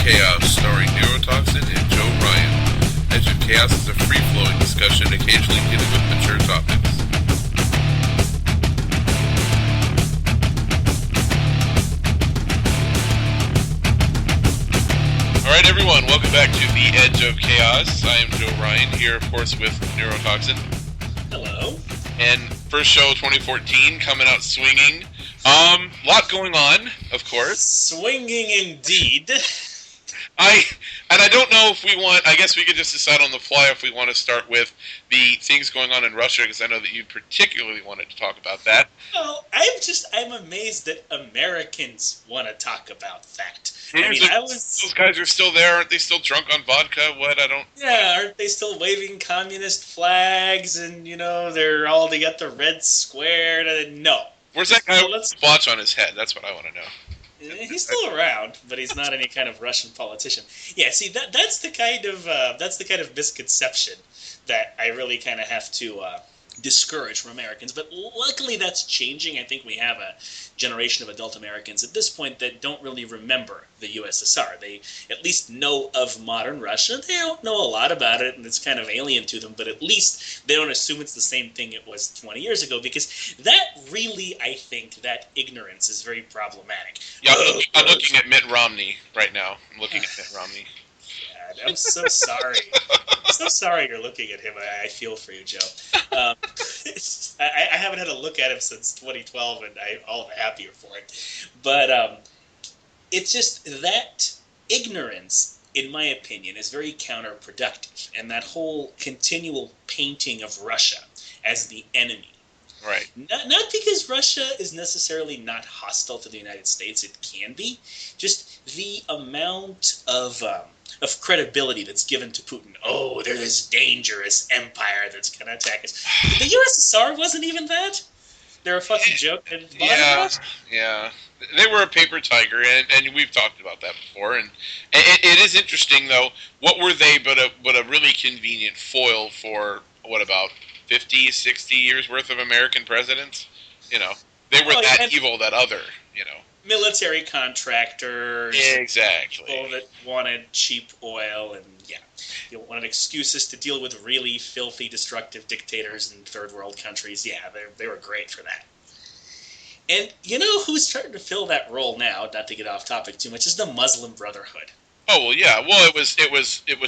Chaos, starring Neurotoxin and Joe Ryan. Edge of Chaos is a free-flowing discussion occasionally dealing with mature topics. Alright everyone, welcome back to the Edge of Chaos. I am Joe Ryan, here of course with Neurotoxin. Hello. And first show 2014, coming out swinging. Lot going on, of course. Swinging indeed. I don't know if we want, I guess we could just decide on the fly if we want to start with the things going on in Russia, because I know that you particularly wanted to talk about that. Well, I'm amazed that Americans want to talk about that. Those guys are still there, aren't they still drunk on vodka? Yeah, aren't they still waving communist flags and, they got the red squared and no. Where's that guy with the watch on his head? That's what I want to know. He's still around, but he's not any kind of Russian politician. Yeah, see, that's the kind of misconception that I really kind of have to discourage from Americans. But luckily, that's changing. I think we have a generation of adult Americans at this point that don't really remember the USSR. They at least know of modern Russia. They don't know a lot about it, and it's kind of alien to them, but at least they don't assume it's the same thing it was 20 years ago, because that really, I think, that ignorance is very problematic. Yeah, I'm looking at Mitt Romney right now. I'm looking at Mitt Romney. God, I'm so sorry. I'm so sorry you're looking at him. I feel for you, Joe. I haven't had a look at him since 2012, and I'm all the happier for it. But it's just that ignorance, in my opinion, is very counterproductive. And that whole continual painting of Russia as the enemy. Right. Not because Russia is necessarily not hostile to the United States. It can be. Just the amount of credibility that's given to Putin. Oh, they're this dangerous empire that's going to attack us. The USSR wasn't even that. They're a fucking joke. Yeah. They were a paper tiger, and we've talked about that before. And it is interesting, though. What were they but a really convenient foil for, what, about 50, 60 years worth of American presidents? They were evil, that other, military contractors. Exactly. People that wanted cheap oil and, wanted excuses to deal with really filthy, destructive dictators in third world countries. Yeah, they were great for that. And you know who's starting to fill that role now, not to get off topic too much, is the Muslim Brotherhood. Oh, well, yeah. Well, it was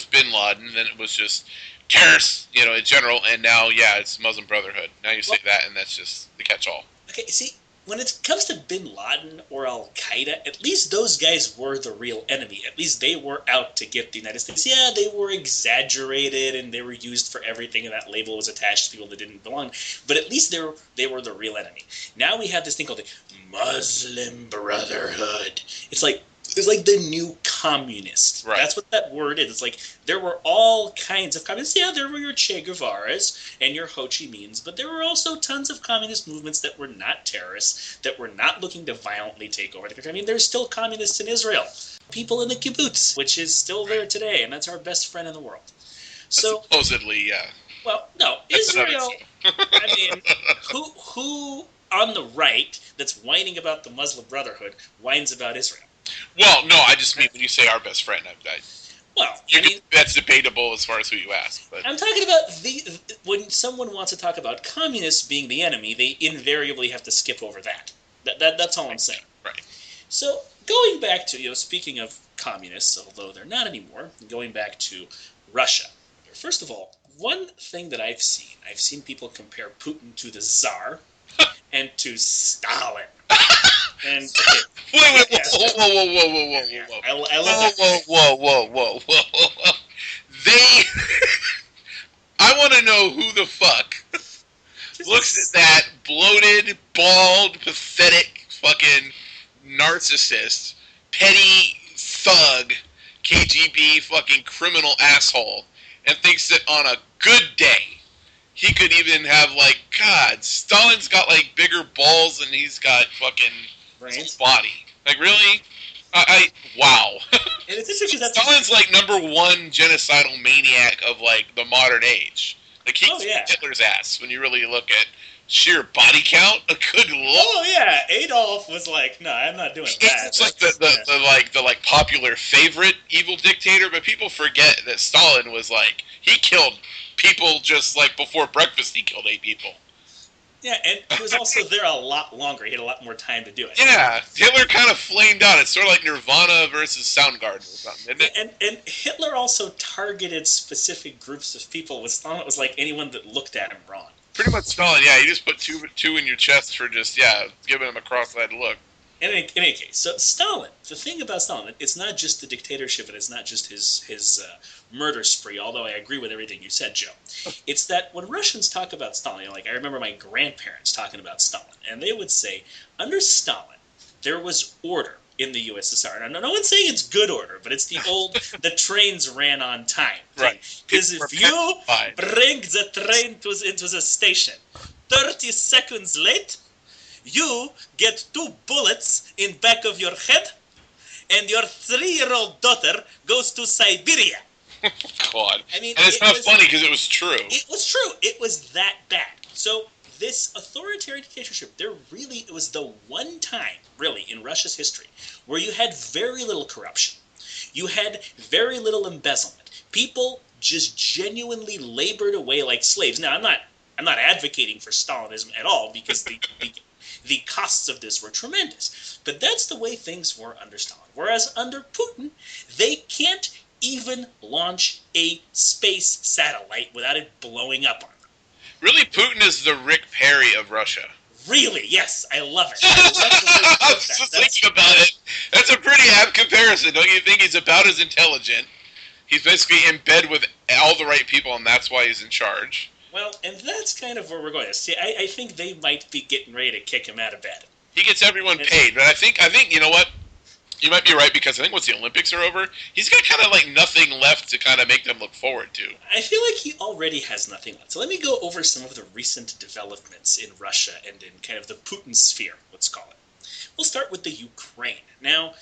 Bin Laden, then it was just terrorists, in general, and now, it's Muslim Brotherhood. Now you say that, and that's just the catch-all. Okay, see, when it comes to Bin Laden or Al-Qaeda, at least those guys were the real enemy. At least they were out to get the United States. Yeah, they were exaggerated and they were used for everything, and that label was attached to people that didn't belong. But at least they were the real enemy. Now we have this thing called the Muslim Brotherhood. It's like the new communist. Right. That's what that word is. It's like there were all kinds of communists. Yeah, there were your Che Guevaras and your Ho Chi Minhs, but there were also tons of communist movements that were not terrorists, that were not looking to violently take over the country. I mean, there's still communists in Israel. People in the kibbutz, which is still there today, and that's our best friend in the world. So supposedly, yeah. Well, no, that's Israel. I mean, who on the right that's whining about the Muslim Brotherhood whines about Israel? Well, no, I just mean when you say our best friend. That's debatable as far as who you ask. But I'm talking about when someone wants to talk about communists being the enemy, they invariably have to skip over that. That's all I'm saying. Right. So going back to, speaking of communists, although they're not anymore, going back to Russia. First of all, one thing that I've seen people compare Putin to the Tsar and to Stalin. And whoa! I want to know who the fuck looks at that bloated, bald, pathetic, fucking narcissist, petty thug, KGB fucking criminal asshole, and thinks that on a good day he could even have, God, Stalin's got, bigger balls and he's got fucking body. Really? Wow. And it's interesting that Stalin's, number one genocidal maniac of, the modern age. He kicks Hitler's ass when you really look at sheer body count. Good lord. Oh yeah, Adolf was like, no, I'm not doing that. It's like the popular favorite evil dictator, but people forget that Stalin was like, he killed people just like before breakfast. He killed 8 people. Yeah, and he was also there a lot longer. He had a lot more time to do it. Yeah, Hitler kind of flamed out. It's sort of like Nirvana versus Soundgarden or something, isn't it? And Hitler also targeted specific groups of people. With Stalin, it was like anyone that looked at him wrong. Pretty much Stalin, yeah. You just put two in your chest for just, giving him a cross-eyed look. In any case, so Stalin, the thing about Stalin, it's not just the dictatorship and it's not just his murder spree, although I agree with everything you said, Joe. It's that when Russians talk about Stalin, like I remember my grandparents talking about Stalin, and they would say, under Stalin, there was order in the USSR. Now, no one's saying it's good order, but it's the old, the trains ran on time thing. Right. Because if you bring the train into the station 30 seconds late, you get 2 bullets in back of your head, and your 3-year-old daughter goes to Siberia. God. I mean, and it's not funny because it was true. It was true. It was that bad. So this authoritarian dictatorship, it was the one time, really, in Russia's history where you had very little corruption. You had very little embezzlement. People just genuinely labored away like slaves. Now, I'm not advocating for Stalinism at all because the costs of this were tremendous. But that's the way things were under Stalin. Whereas under Putin, they can't even launch a space satellite without it blowing up on them. Really, Putin is the Rick Perry of Russia. Really? Yes, I love it. I was just thinking about it. That's a pretty apt comparison. Don't you think he's about as intelligent? He's basically in bed with all the right people, and that's why he's in charge. Well, and that's kind of where we're going. See, I think they might be getting ready to kick him out of bed. He gets everyone paid, but I think you know what? You might be right because I think once the Olympics are over, he's got kind of like nothing left to kind of make them look forward to. I feel like he already has nothing left. So let me go over some of the recent developments in Russia and in kind of the Putin sphere, let's call it. We'll start with the Ukraine. Now,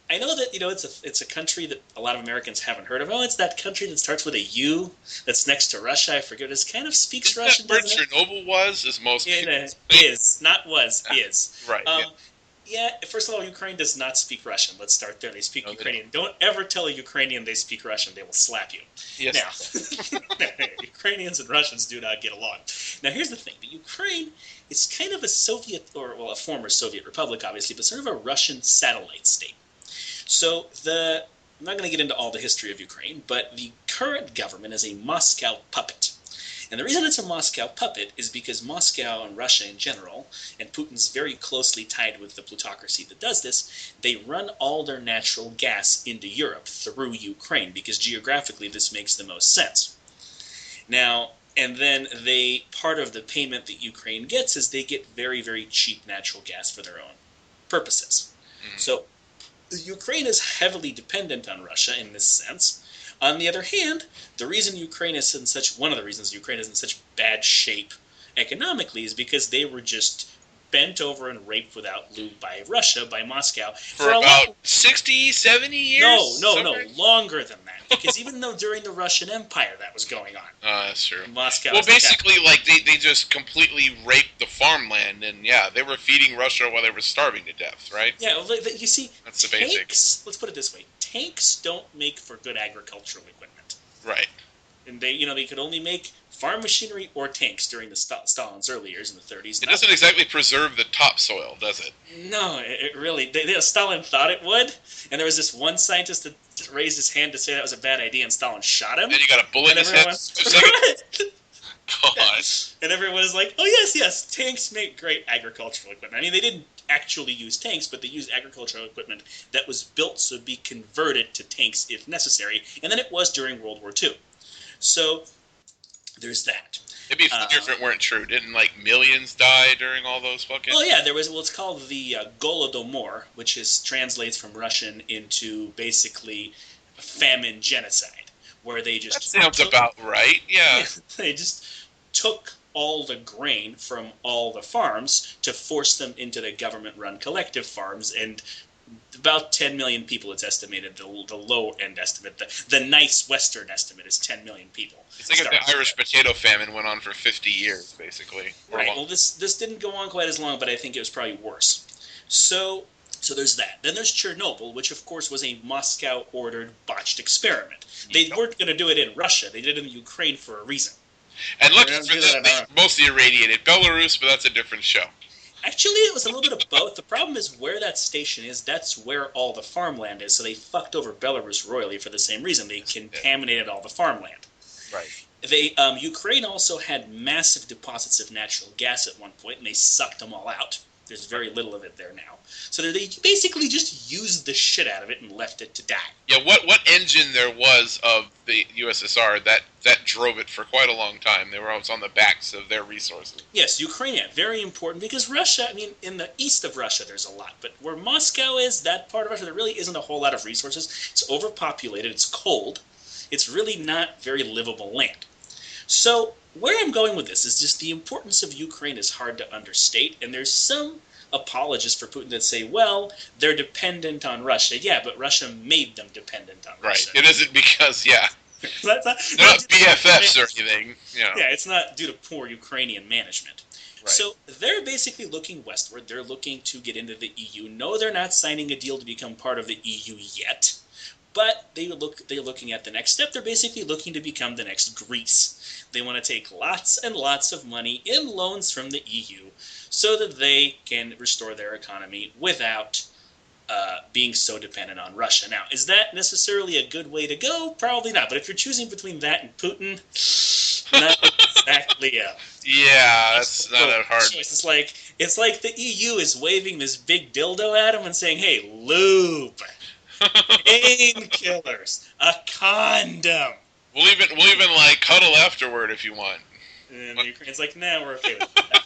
I know that it's a country that a lot of Americans haven't heard of. Oh, it's that country that starts with a U that's next to Russia. I forget. It kind of speaks Isn't Russian. That where Chernobyl was, is most. Is not was is right. Yeah, first of all, Ukraine does not speak Russian. Let's start there. They speak Ukrainian. Don't ever tell a Ukrainian they speak Russian. They will slap you. Yes. Now, Ukrainians and Russians do not get along. Now, here's the thing. The Ukraine is kind of a Soviet, a former Soviet republic, obviously, but sort of a Russian satellite state. So I'm not going to get into all the history of Ukraine, but the current government is a Moscow puppet. And the reason it's a Moscow puppet is because Moscow and Russia in general, and Putin's very closely tied with the plutocracy that does this, they run all their natural gas into Europe through Ukraine, because geographically this makes the most sense. Now, and then part of the payment that Ukraine gets is they get very, very cheap natural gas for their own purposes. Mm. So Ukraine is heavily dependent on Russia in this sense. On the other hand, one of the reasons Ukraine is in such bad shape economically is because they were just bent over and raped without lube by Russia, by Moscow. For about 60, 70 years? No, longer than that. Because even though during the Russian Empire that was going on. That's true. Moscow. Well, basically, they just completely raped the farmland, and they were feeding Russia while they were starving to death, right? Yeah, well, you see, that's the basics. Let's put it this way: tanks don't make for good agricultural equipment. Right. And they could only make farm machinery or tanks during the Stalin's early years in the 30s. It doesn't exactly preserve the topsoil, does it? No, it really. Stalin thought it would, and there was this one scientist that raised his hand to say that was a bad idea, and Stalin shot him. And he got a bullet in his head. God. And everyone was like, "Oh yes, tanks make great agricultural equipment." I mean, they didn't actually use tanks, but they used agricultural equipment that was built so it'd be converted to tanks if necessary, and then it was during World War II. So there's that. It'd be funnier if it weren't true. Didn't millions die during all those fucking? Oh yeah, there was. Well, it's called the Golodomor, which translates from Russian into basically famine genocide, where they just. That sounds about right. Yeah. They just took all the grain from all the farms to force them into the government-run collective farms and About 10 million people, it's estimated. The low-end estimate, the nice Western estimate, is 10 million people. It's like if the Irish potato famine went on for 50 years, basically. Right. Well, this didn't go on quite as long, but I think it was probably worse. So there's that. Then there's Chernobyl, which, of course, was a Moscow-ordered botched experiment. They weren't going to do it in Russia. They did it in Ukraine for a reason. And lucky for them, they mostly irradiated Belarus, but that's a different show. Actually, it was a little bit of both. The problem is where that station is, that's where all the farmland is. So they fucked over Belarus royally for the same reason. They contaminated all the farmland. Right. Ukraine also had massive deposits of natural gas at one point, and they sucked them all out. There's very little of it there now. So they basically just used the shit out of it and left it to die. Yeah, what engine there was of the USSR that drove it for quite a long time. They were always on the backs of their resources. Yes, Ukraine, very important, because Russia, in the east of Russia there's a lot, but where Moscow is, that part of Russia, there really isn't a whole lot of resources. It's overpopulated, it's cold, it's really not very livable land. So where I'm going with this is just the importance of Ukraine is hard to understate, and there's some apologists for Putin that say, well, they're dependent on Russia. Yeah, but Russia made them dependent on Russia. Right. It isn't because, they're not BFFs or anything. Yeah, it's not due to poor Ukrainian management. Right. So they're basically looking westward. They're looking to get into the EU. No, they're not signing a deal to become part of the EU yet. But they're looking at the next step. They're basically looking to become the next Greece. They want to take lots and lots of money in loans from the EU so that they can restore their economy without being so dependent on Russia. Now, is that necessarily a good way to go? Probably not. But if you're choosing between that and Putin, not exactly that's not a hard choice. It's like the EU is waving this big dildo at him and saying, hey, lube. Painkillers, a condom. We'll even like cuddle afterward if you want. And the Ukraine's like, nah, we're okay with that.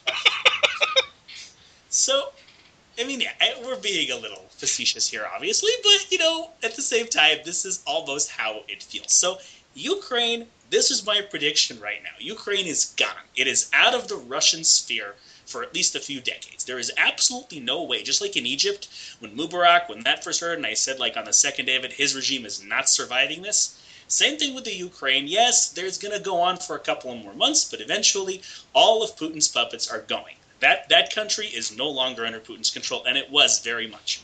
So, we're being a little facetious here, obviously, but at the same time, this is almost how it feels. So, Ukraine, this is my prediction right now. Ukraine is gone. It is out of the Russian sphere for at least a few decades. There is absolutely no way, just like in Egypt, when that first heard, and I said, on the second day of it, his regime is not surviving this. Same thing with the Ukraine. Yes, there's going to go on for a couple of more months, but eventually all of Putin's puppets are going. That country is no longer under Putin's control, and it was very much.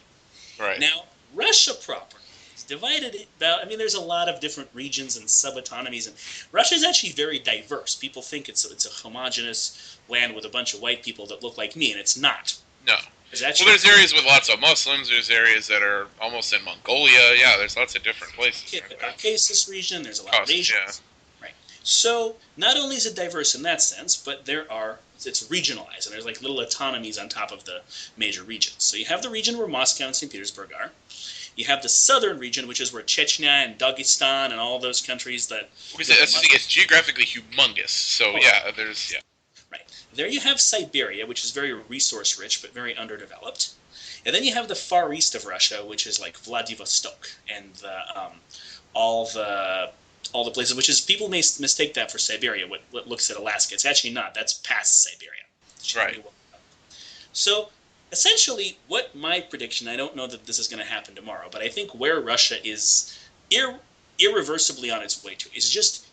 Right. Now, Russia proper is divided about, there's a lot of different regions and sub-autonomies, and Russia is actually very diverse. People think it's a homogenous land with a bunch of white people that look like me, and it's not. No. There's areas with lots of Muslims. There's areas that are almost in Mongolia. Yeah, there's lots of different places. Yeah, the Caucasus region, there's a lot of Asians. Yeah. Right. So, not only is it diverse in that sense, but it's regionalized, and there's little autonomies on top of the major regions. So you have the region where Moscow and St. Petersburg are. You have the southern region, which is where Chechnya and Dagestan and all those countries that... It's geographically humongous, so Right. There you have Siberia, which is very resource-rich but very underdeveloped. And then you have the far east of Russia, which is like Vladivostok and all the places, which is, people may mistake that for Siberia, what looks at Alaska. It's actually not. That's past Siberia. Right. So, essentially, what my prediction, I don't know that this is going to happen tomorrow, but I think where Russia is irreversibly on its way to is just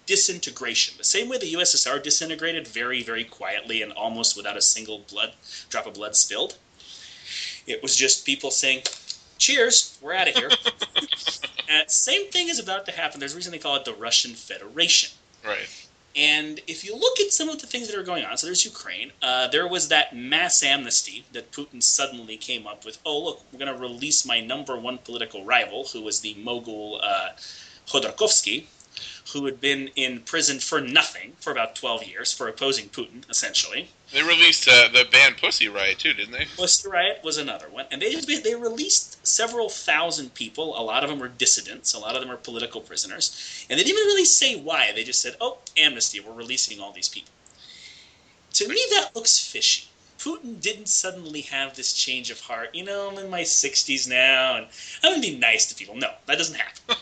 disintegration. The same way the USSR disintegrated very, very quietly and almost without a single drop of blood spilled. It was just people saying, cheers, we're out of here. Same thing is about to happen. There's a reason they call it the Russian Federation. Right. And if you look at some of the things that are going on, so there's Ukraine. There was that mass amnesty that Putin suddenly came up with. Oh, look, we're going to release my number one political rival, who was the mogul Khodorkovsky, who had been in prison for nothing for about 12 years for opposing Putin, essentially. They released the band Pussy Riot, too, didn't they? Pussy Riot was another one. And they released several thousand people. A lot of them were dissidents. A lot of them are political prisoners. And they didn't really say why. They just said, oh, amnesty, we're releasing all these people. To me, that looks fishy. Putin didn't suddenly have this change of heart. I'm in my 60s now, and I'm going to be nice to people. No, that doesn't happen.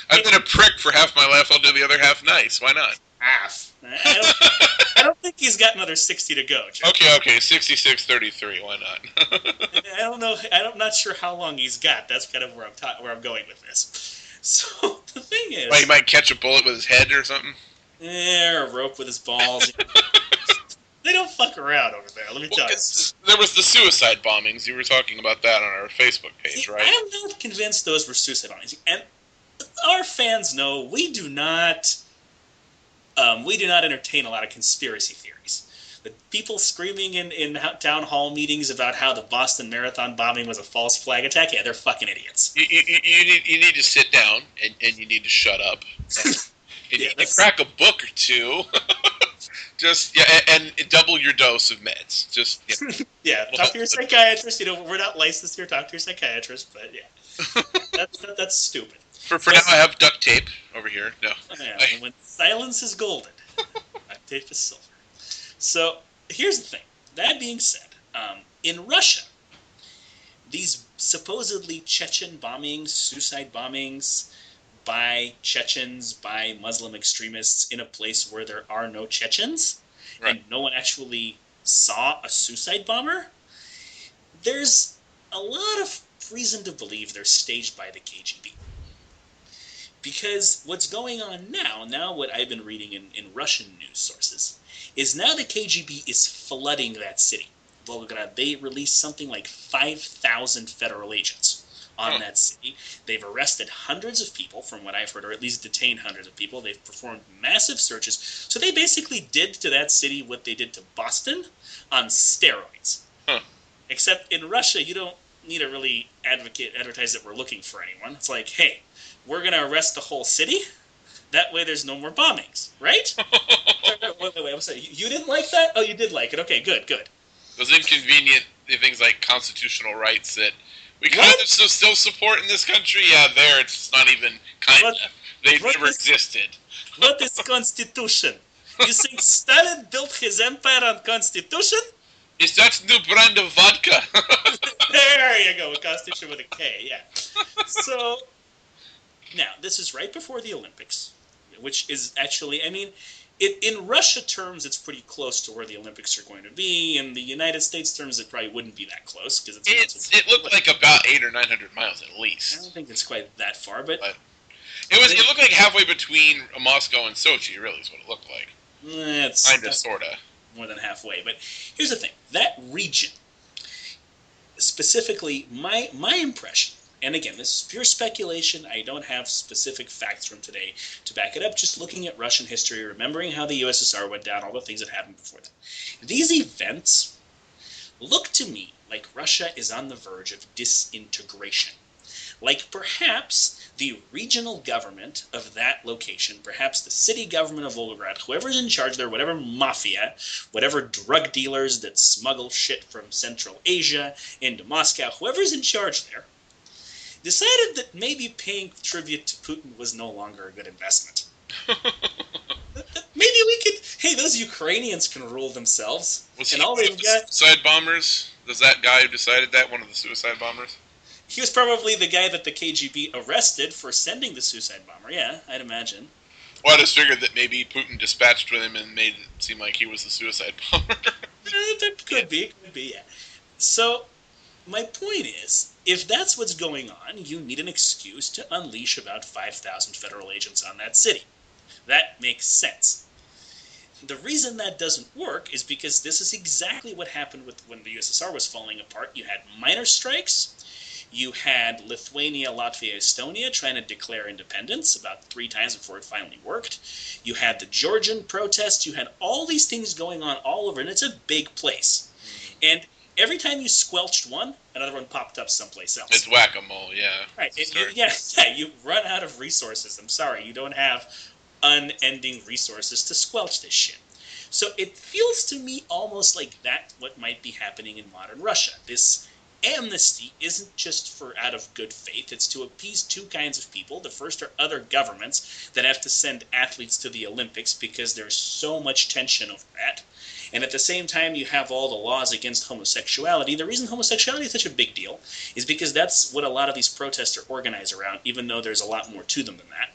I've been a prick for half my life. I'll do the other half nice. Why not? Half. I don't think he's got another 60 to go, Joe. Okay, 66-33. Why not? I don't know. I'm not sure how long he's got. That's kind of where I'm going with this. So the thing is, well, he might catch a bullet with his head or something. Yeah, or a rope with his balls. They don't fuck around over there. Let me tell you. There was the suicide bombings. You were talking about that on our Facebook page, right? I'm not convinced those were suicide bombings. And our fans know we do not entertain a lot of conspiracy theories. The people screaming in town hall meetings about how the Boston Marathon bombing was a false flag attack, yeah, they're fucking idiots. You need to sit down and you need to shut up. You need to crack a book or two. And double your dose of meds. Talk to your psychiatrist. We're not licensed here. Talk to your psychiatrist, but yeah, that's stupid. For now, I have duct tape over here. No. And when silence is golden, duct tape is silver. So here's the thing. That being said, in Russia, these supposedly Chechen bombings, suicide bombings by Chechens, by Muslim extremists in a place where there are no Chechens, right, and no one actually saw a suicide bomber, there's a lot of reason to believe they're staged by the KGB. Because what's going on now what I've been reading in Russian news sources, is now the KGB is flooding that city, Volgograd. They released something like 5,000 federal agents on that city. They've arrested hundreds of people, from what I've heard, or at least detained hundreds of people. They've performed massive searches. So they basically did to that city what they did to Boston on steroids. Except in Russia, you don't need to really advertise that we're looking for anyone. It's like, hey, we're going to arrest the whole city. That way there's no more bombings, right? wait, I'm sorry. You didn't like that? Oh, you did like it. Okay, good. Those inconvenient things like constitutional rights that we kind of still support in this country. Yeah, there it's not even kind of. They never existed. What is constitution? You think Stalin built his empire on constitution? Is that new brand of vodka? There you go, a constitution with a K, yeah. So, now, this is right before the Olympics, which is actually, I mean, in Russia terms, it's pretty close to where the Olympics are going to be. In the United States terms, it probably wouldn't be that close. Because it looked like about 800 or 900 miles at least. I don't think it's quite that far, but it looked like halfway between Moscow and Sochi, really, is what it looked like. It's kind of, sort of. More than halfway. But here's the thing. That region, specifically, my impression, and again, this is pure speculation. I don't have specific facts from today to back it up. Just looking at Russian history, remembering how the USSR went down, all the things that happened before that. These events look to me like Russia is on the verge of disintegration. Like perhaps the regional government of that location, perhaps the city government of Volgograd, whoever's in charge there, whatever mafia, whatever drug dealers that smuggle shit from Central Asia into Moscow, whoever's in charge there, decided that maybe paying tribute to Putin was no longer a good investment. Maybe we could, hey, those Ukrainians can rule themselves. Was he one of the suicide bombers? Was that guy who decided that, one of the suicide bombers? He was probably the guy that the KGB arrested for sending the suicide bomber, yeah, I'd imagine. Well, I just figured that maybe Putin dispatched with him and made it seem like he was the suicide bomber. That could be, yeah. So, my point is, if that's what's going on, you need an excuse to unleash about 5,000 federal agents on that city. That makes sense. The reason that doesn't work is because this is exactly what happened when the USSR was falling apart. You had minor strikes. You had Lithuania, Latvia, Estonia trying to declare independence about 3 times before it finally worked. You had the Georgian protests. You had all these things going on all over, and it's a big place. And every time you squelched one, another one popped up someplace else. It's whack-a-mole, yeah. Right. You run out of resources. I'm sorry, you don't have unending resources to squelch this shit. So it feels to me almost like that's what might be happening in modern Russia. This amnesty isn't just for out of good faith. It's to appease 2 kinds of people. The first are other governments that have to send athletes to the Olympics because there's so much tension over that. And at the same time, you have all the laws against homosexuality. The reason homosexuality is such a big deal is because that's what a lot of these protests are organized around, even though there's a lot more to them than that.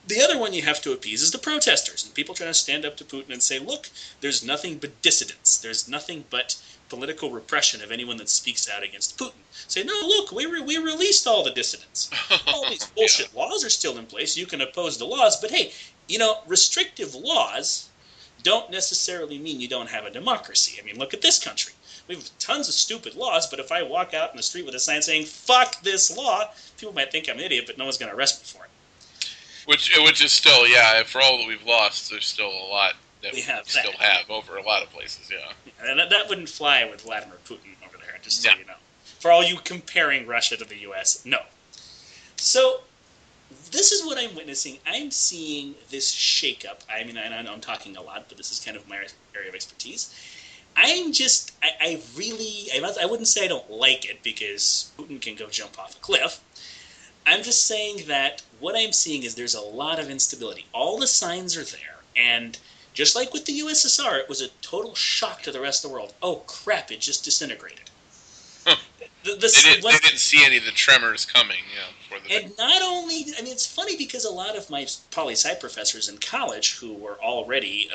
The other one you have to appease is the protesters, and people trying to stand up to Putin and say, look, there's nothing but dissidents. There's nothing but political repression of anyone that speaks out against Putin. Say, no, look, we released all the dissidents. All these bullshit laws are still in place. You can oppose the laws, but hey, restrictive laws don't necessarily mean you don't have a democracy. I mean, look at this country. We have tons of stupid laws, but if I walk out in the street with a sign saying, fuck this law, people might think I'm an idiot, but no one's going to arrest me for it. Which is still, for all that we've lost, there's still a lot that we still have over a lot of places, And that wouldn't fly with Vladimir Putin over there, just so you know. For all you comparing Russia to the U.S., no. So, this is what I'm witnessing. I'm seeing this shakeup. I mean, I know I'm talking a lot, but this is kind of my area of expertise. I wouldn't say I don't like it, because Putin can go jump off a cliff. I'm just saying that what I'm seeing is there's a lot of instability. All the signs are there, and just like with the USSR, it was a total shock to the rest of the world. Oh, crap, it just disintegrated. Huh. They didn't see any of the tremors coming. And not only, I mean, it's funny because a lot of my poli-sci professors in college who were already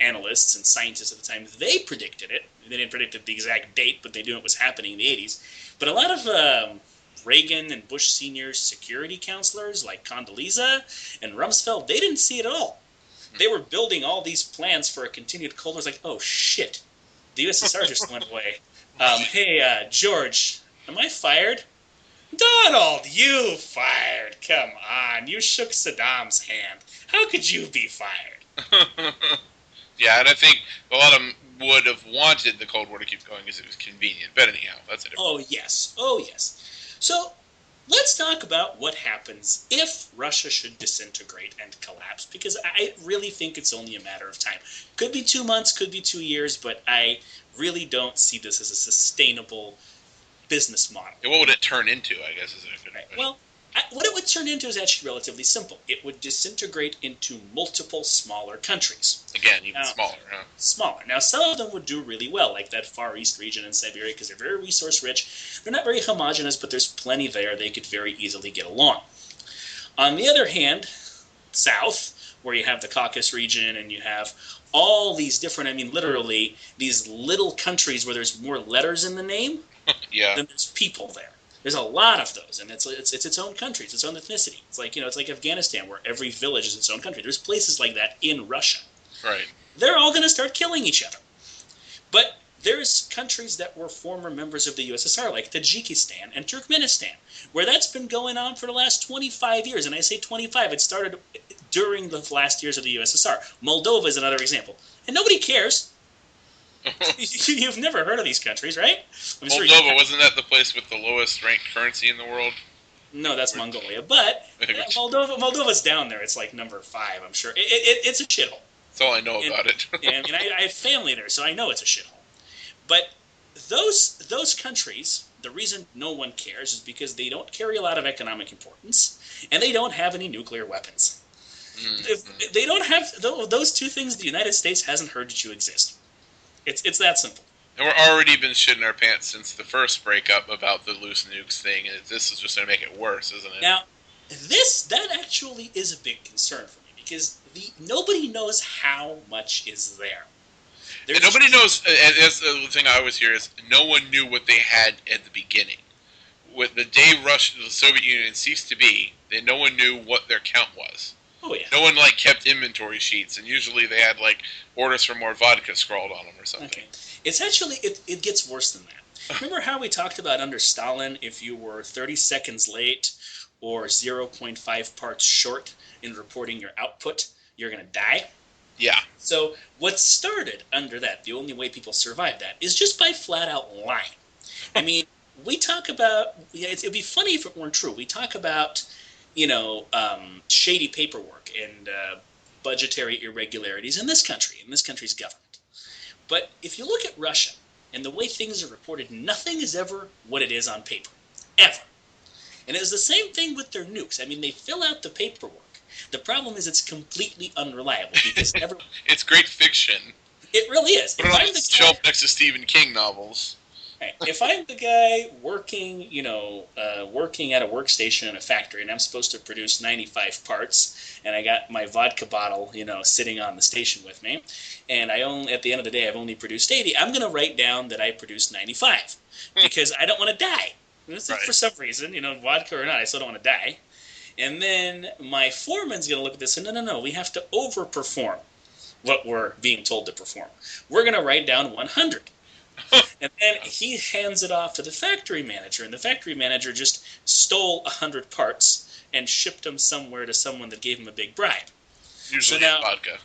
analysts and scientists at the time, they predicted it. They didn't predict the exact date, but they knew it was happening in the 80s. But a lot of Reagan and Bush Sr.'s security counselors like Condoleezza and Rumsfeld, they didn't see it at all. They were building all these plans for a continued Cold War. It's like, oh, shit. The USSR just went away. Hey, George, am I fired? Donald, you fired. Come on. You shook Saddam's hand. How could you be fired? Yeah, and I think a lot of them would have wanted the Cold War to keep going because it was convenient. But anyhow, that's it. Oh, yes. So, let's talk about what happens if Russia should disintegrate and collapse, because I really think it's only a matter of time. Could be 2 months, could be 2 years, but I really don't see this as a sustainable business model. And what would it turn into, I guess, is a good question. Well, what it would turn into is actually relatively simple. It would disintegrate into multiple smaller countries. Again, even smaller, huh? Smaller. Now, some of them would do really well, like that Far East region in Siberia, because they're very resource-rich. They're not very homogenous, but there's plenty there. They could very easily get along. On the other hand, south, where you have the Caucasus region and you have all these different, I mean, literally, these little countries where there's more letters in the name than there's people there. There's a lot of those, and it's its own country, it's its own ethnicity. It's like, it's like Afghanistan, where every village is its own country. There's places like that in Russia. Right. They're all going to start killing each other. But there's countries that were former members of the USSR, like Tajikistan and Turkmenistan, where that's been going on for the last 25 years. And I say 25, it started during the last years of the USSR. Moldova is another example. And nobody cares. You've never heard of these countries, right? Moldova, wasn't that the place with the lowest ranked currency in the world? No, that's Mongolia. But Moldova's down there. It's like number 5, I'm sure. It's a shithole. That's all I know about it. I mean, I have family there, so I know it's a shithole. But those countries, the reason no one cares is because they don't carry a lot of economic importance, and they don't have any nuclear weapons. If they don't have those two things, the United States hasn't heard that you exist. It's that simple. And we're already been shitting our pants since the first breakup about the loose nukes thing, and this is just going to make it worse, isn't it? Now, that actually is a big concern for me, because nobody knows how much is there. And nobody knows, and that's the thing I always hear, is no one knew what they had at the beginning. With the day the Soviet Union ceased to be, then no one knew what their count was. Oh, yeah. No one, kept inventory sheets, and usually they had, orders for more vodka scrawled on them or something. Okay. It's actually, it gets worse than that. Remember how we talked about under Stalin, if you were 30 seconds late or 0.5 parts short in reporting your output, you're going to die? Yeah. So what started under that, the only way people survived that, is just by flat-out lying. I mean, we talk about, it'd be funny if it weren't true. We talk about, shady paperwork and budgetary irregularities in this country's government. But if you look at Russia and the way things are reported, nothing is ever what it is on paper. Ever. And it's the same thing with their nukes. I mean, they fill out the paperwork. The problem is it's completely unreliable because it's great fiction. It really is. Put it on the shelf next to Stephen King novels. Right. If I'm the guy working, working at a workstation in a factory, and I'm supposed to produce 95 parts, and I got my vodka bottle, sitting on the station with me, and at the end of the day, I've only produced 80, I'm going to write down that I produced 95 because I don't want to die. Right. For some reason, vodka or not, I still don't want to die. And then my foreman's going to look at this and no, we have to overperform what we're being told to perform. We're going to write down 100. And then he hands it off to the factory manager, and the factory manager just stole 100 parts and shipped them somewhere to someone that gave him a big bribe. Usually vodka.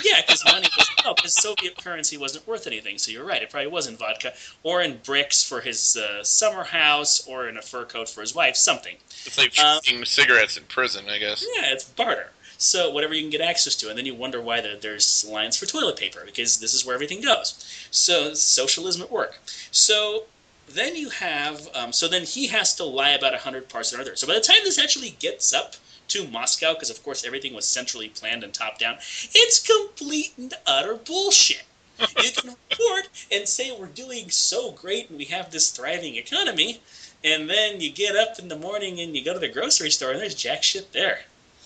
Yeah, because Soviet currency wasn't worth anything, so you're right, it probably wasn't vodka, or in bricks for his summer house, or in a fur coat for his wife, something. It's like drinking cigarettes in prison, I guess. Yeah, it's barter. So whatever you can get access to, and then you wonder why there's lines for toilet paper, because this is where everything goes. So socialism at work. So then you have, then he has to lie about 100 parts and other. So by the time this actually gets up to Moscow, because of course everything was centrally planned and top down, it's complete and utter bullshit. You can report and say we're doing so great and we have this thriving economy, and then you get up in the morning and you go to the grocery store and there's jack shit there.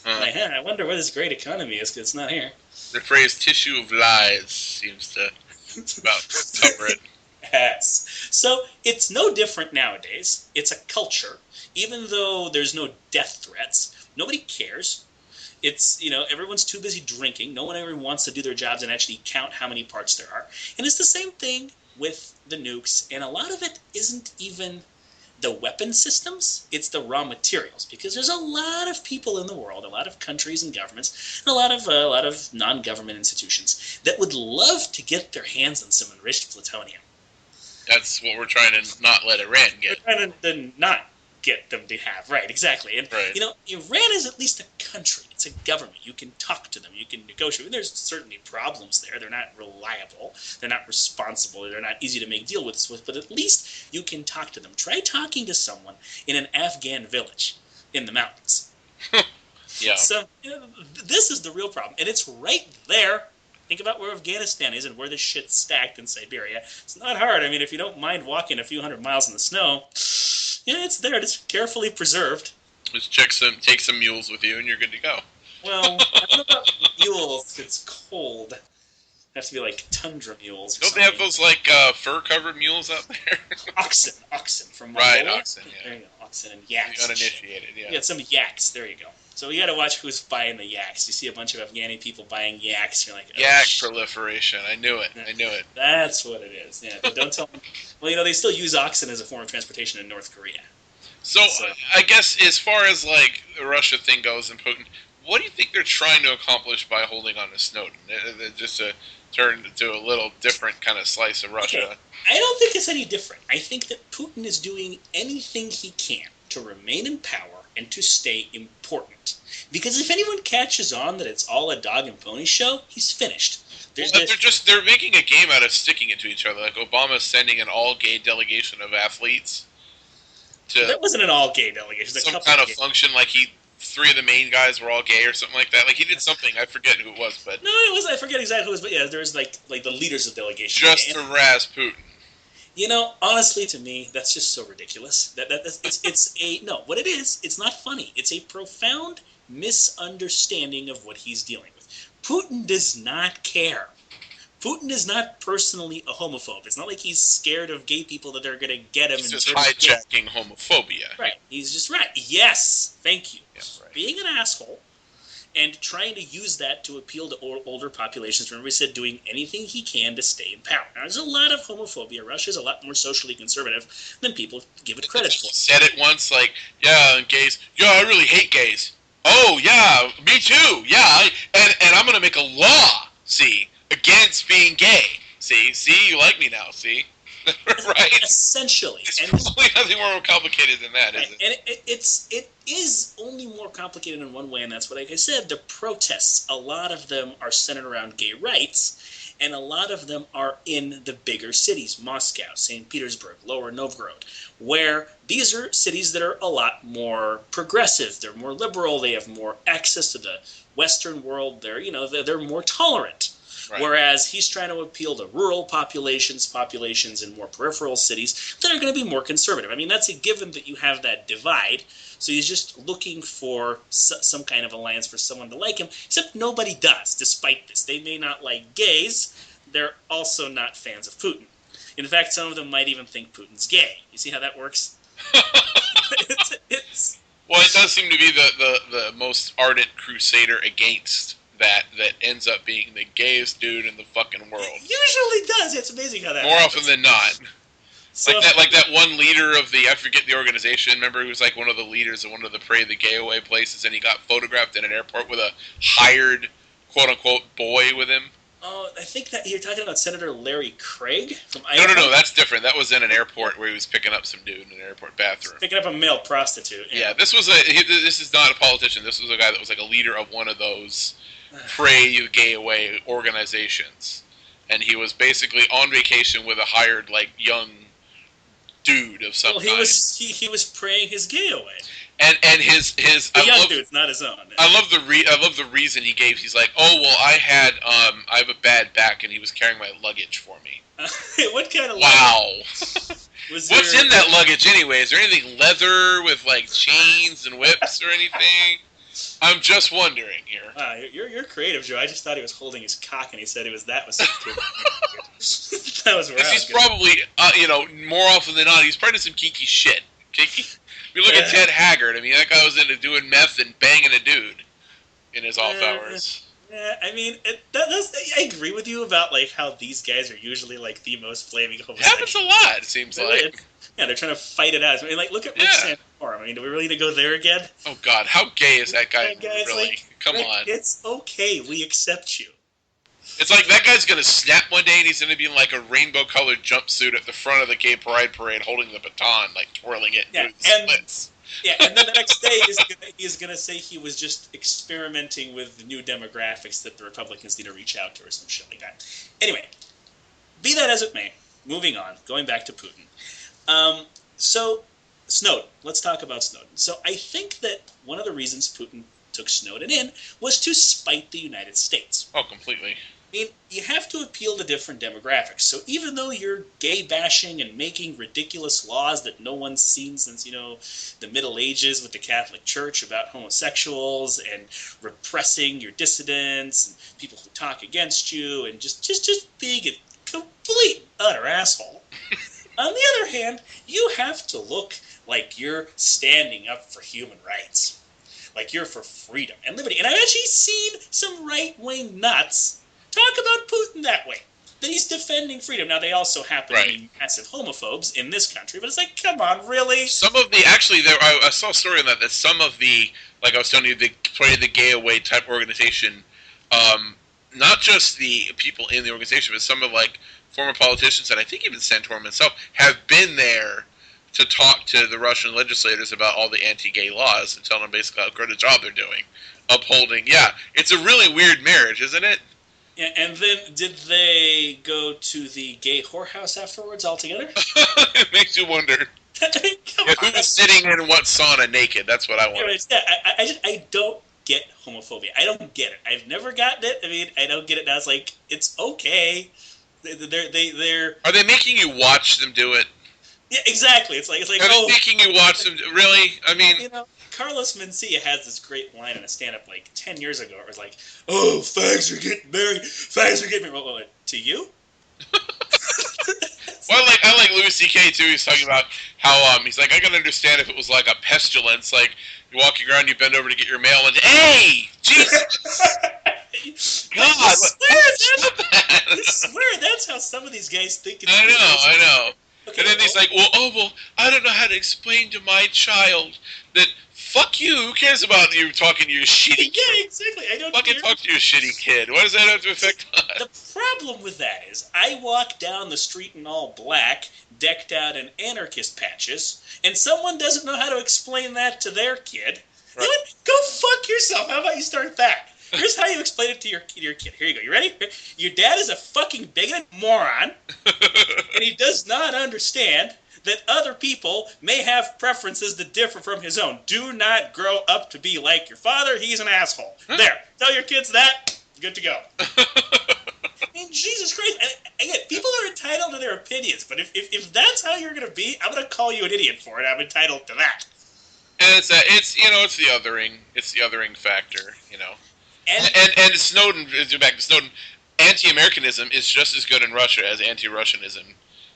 Like, I wonder where this great economy is, because it's not here. The phrase tissue of lies seems to about cover it. Yes. So it's no different nowadays. It's a culture. Even though there's no death threats, nobody cares. It's, everyone's too busy drinking. No one ever wants to do their jobs and actually count how many parts there are. And it's the same thing with the nukes, and a lot of it isn't even the weapon systems, it's the raw materials, because there's a lot of people in the world, a lot of countries and governments, and a lot of non-government institutions that would love to get their hands on some enriched plutonium. That's what we're trying to not let Iran get. We're trying to not get them to have. Right, exactly. And, right. Iran is at least a country. It's a government. You can talk to them. You can negotiate. There's certainly problems there. They're not reliable. They're not responsible. They're not easy to make deal with. But at least you can talk to them. Try talking to someone in an Afghan village in the mountains. Yeah. So, this is the real problem. And it's right there. Think about where Afghanistan is and where this shit's stacked in Siberia. It's not hard. I mean, if you don't mind walking a few hundred miles in the snow, it's there. It's carefully preserved. Just take some mules with you, and you're good to go. Well, I don't know about mules. It's cold. It has to be like tundra mules. Don't they have those fur-covered mules out there? Oxen from Mongolia. Right, oxen. Yeah. There you go, oxen and yaks. The uninitiated, yeah. Yeah, some yaks. There you go. So you got to watch who's buying the yaks. You see a bunch of Afghani people buying yaks. You're like, yak proliferation. I knew it. That's what it is. Yeah, but don't tell them. Well, they still use oxen as a form of transportation in North Korea. So I guess as far as the Russia thing goes and Putin, what do you think they're trying to accomplish by holding on to Snowden? Just to turn to a little different kind of slice of Russia. Okay. I don't think it's any different. I think that Putin is doing anything he can to remain in power and to stay important. Because if anyone catches on that it's all a dog and pony show, he's finished. They're making a game out of sticking it to each other. Like Obama's sending an all-gay delegation of athletes. That wasn't an all-gay delegation. Some kind of function, three of the main guys were all gay or something like that. He did something. I forget who it was, but no, it was. I forget exactly who it was, but yeah, there was the leaders of the delegation. Just to razz Putin. Honestly, to me, that's just so ridiculous. What it is, it's not funny. It's a profound misunderstanding of what he's dealing with. Putin does not care. Putin is not personally a homophobe. It's not like he's scared of gay people that they're going to get him. He's just hijacking homophobia. Right. He's just right. Yes. Thank you. Yeah, right. Being an asshole and trying to use that to appeal to older populations. Remember, he said doing anything he can to stay in power. Now, there's a lot of homophobia. Russia's a lot more socially conservative than people give it credit for. He said it once, gays. Yeah, I really hate gays. Oh, yeah, me too. Yeah, and I'm going to make a law, against being gay. See, you like me now, see? Right? Essentially. It's probably nothing more complicated than that, is it? And it is only more complicated in one way, and that's what, like I said, the protests, a lot of them are centered around gay rights, and a lot of them are in the bigger cities, Moscow, St. Petersburg, Lower Novgorod, where these are cities that are a lot more progressive, they're more liberal, they have more access to the Western world, they're more tolerant. Right. Whereas he's trying to appeal to rural populations in more peripheral cities that are going to be more conservative. I mean, that's a given that you have that divide. So he's just looking for some kind of alliance for someone to like him, except nobody does, despite this. They may not like gays. They're also not fans of Putin. In fact, some of them might even think Putin's gay. You see how that works? Well, it does seem to be the most ardent crusader against that ends up being the gayest dude in the fucking world. It usually does. It's amazing how that More happens. often than not. So, like that one leader of the, I forget the organization, remember, he was like one of the leaders of one of the Pray the Gay Away places, and he got photographed in an airport with a hired, quote-unquote, boy with him. Oh, I think that you're talking about Senator Larry Craig from Idaho. No, that's different. That was in an airport where he was picking up some dude in an airport bathroom. Picking up a male prostitute. Yeah, this is not a politician. This was a guy that was like a leader of one of those Pray the Gay Away organizations. And he was basically on vacation with a hired, like, young dude of some kind. He was praying his gay away. And his young dude's not his own. I love the reason he gave. He's like, oh well, I have a bad back, and he was carrying my luggage for me. What kind of luggage? What's in that luggage anyway? Is there anything leather with like chains and whips or anything? I'm just wondering here. Wow, you're creative, Joe. I just thought he was holding his cock, and he said that was too. That was where I was he's probably, more often than not, he's probably some kinky shit. If you look at Ted Haggard, I mean, that guy was into doing meth and banging a dude in his off hours. Yeah, I mean, I agree with you about like how these guys are usually like the most flaming homosexual. Happens a lot, it seems like. Yeah, they're trying to fight it out. I mean, like, look at Rick Santorum. I mean, do we really need to go there again? Oh God, how gay is that guy? Really? Like, Come on. It's okay. We accept you. It's like that guy's gonna snap one day and he's gonna be in like a rainbow-colored jumpsuit at the front of the gay pride parade, holding the baton, like twirling it. Yeah, splits. And then the next day he's gonna say he was just experimenting with the new demographics that the Republicans need to reach out to, or some shit like that. Anyway, be that as it may, moving on, going back to Putin. So Snowden. Let's talk about Snowden. So I think that one of the reasons Putin took Snowden in was to spite the United States. Oh, completely. I mean, you have to appeal to different demographics. So even though you're gay bashing and making ridiculous laws that no one's seen since, the Middle Ages with the Catholic Church about homosexuals and repressing your dissidents and people who talk against you and just being a complete utter asshole. On the other hand, you have to look like you're standing up for human rights. Like you're for freedom and liberty. And I've actually seen some right-wing nuts talk about Putin that way. That he's defending freedom. Now, they also happen to be massive homophobes in this country, but it's like, come on, really? Some of the, I saw a story on that some of the, like I was telling you, the Play the Gay Away type organization, not just the people in the organization, but some of, like, former politicians, and I think even Santorum himself, have been there to talk to the Russian legislators about all the anti-gay laws and tell them basically how good a job they're doing. Upholding, it's a really weird marriage, isn't it? Yeah, and then did they go to the gay whorehouse afterwards altogether? It makes you wonder. Who was sitting in what sauna naked? That's what I want. Yeah, I don't get homophobia. I don't get it. I've never gotten it. I mean, I don't get it now. It's like, it's okay. They're Are they making you watch them do it? Yeah, exactly. It's like Are they making you watch them? Really? I mean, Carlos Mencia has this great line in a stand-up like 10 years ago. It was like, "Oh, fags are getting married. Fags are getting married." Well, to you? Well, I like Louis C.K. too. He's talking about how he's like, I can understand if it was like a pestilence, like you're walking around, you bend over to get your mail, and hey, Jesus. God, I swear that's how some of these guys think. I know. Okay, and then he's like, well, I don't know how to explain to my child that, fuck you, who cares about you talking to your shitty kid? Yeah, exactly. I don't fucking talk to your shitty kid. What does that have to affect us? The problem with that is, I walk down the street in all black, decked out in anarchist patches, and someone doesn't know how to explain that to their kid. Right. You know what? Go fuck yourself. How about you start that? Here's how you explain it to your kid. Here you go. You ready? Your dad is a fucking bigoted moron, and he does not understand that other people may have preferences that differ from his own. Do not grow up to be like your father. He's an asshole. There. Tell your kids that. Good to go. Jesus Christ! And again, people are entitled to their opinions, but if that's how you're going to be, I'm going to call you an idiot for it. I'm entitled to that. And it's the othering factor, And Snowden, back to Snowden, anti-Americanism is just as good in Russia as anti-Russianism.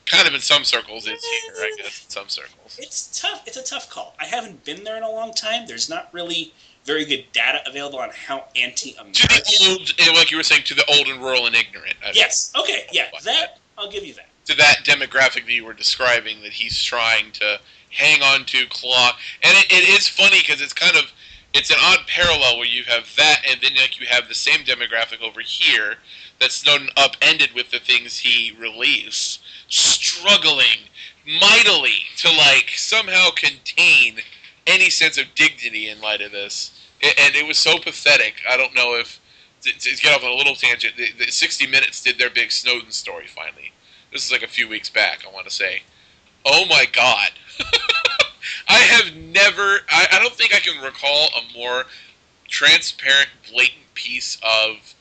Kind of in some circles, it's here, I guess, in some circles. It's tough. It's a tough call. I haven't been there in a long time. There's not really very good data available on how anti-American... To the old, like you were saying, to the old and rural and ignorant. Yes. Okay, yeah, that, I'll give you that. To that demographic that you were describing, that he's trying to hang on to, claw. And it is funny because it's an odd parallel where you have that, and then you have the same demographic over here that Snowden upended with the things he released, struggling mightily to somehow contain any sense of dignity in light of this. And it was so pathetic. I don't know if, to get off on a little tangent, the 60 Minutes did their big Snowden story finally. This is a few weeks back, I want to say. Oh my God. I don't think I can recall a more transparent, blatant piece of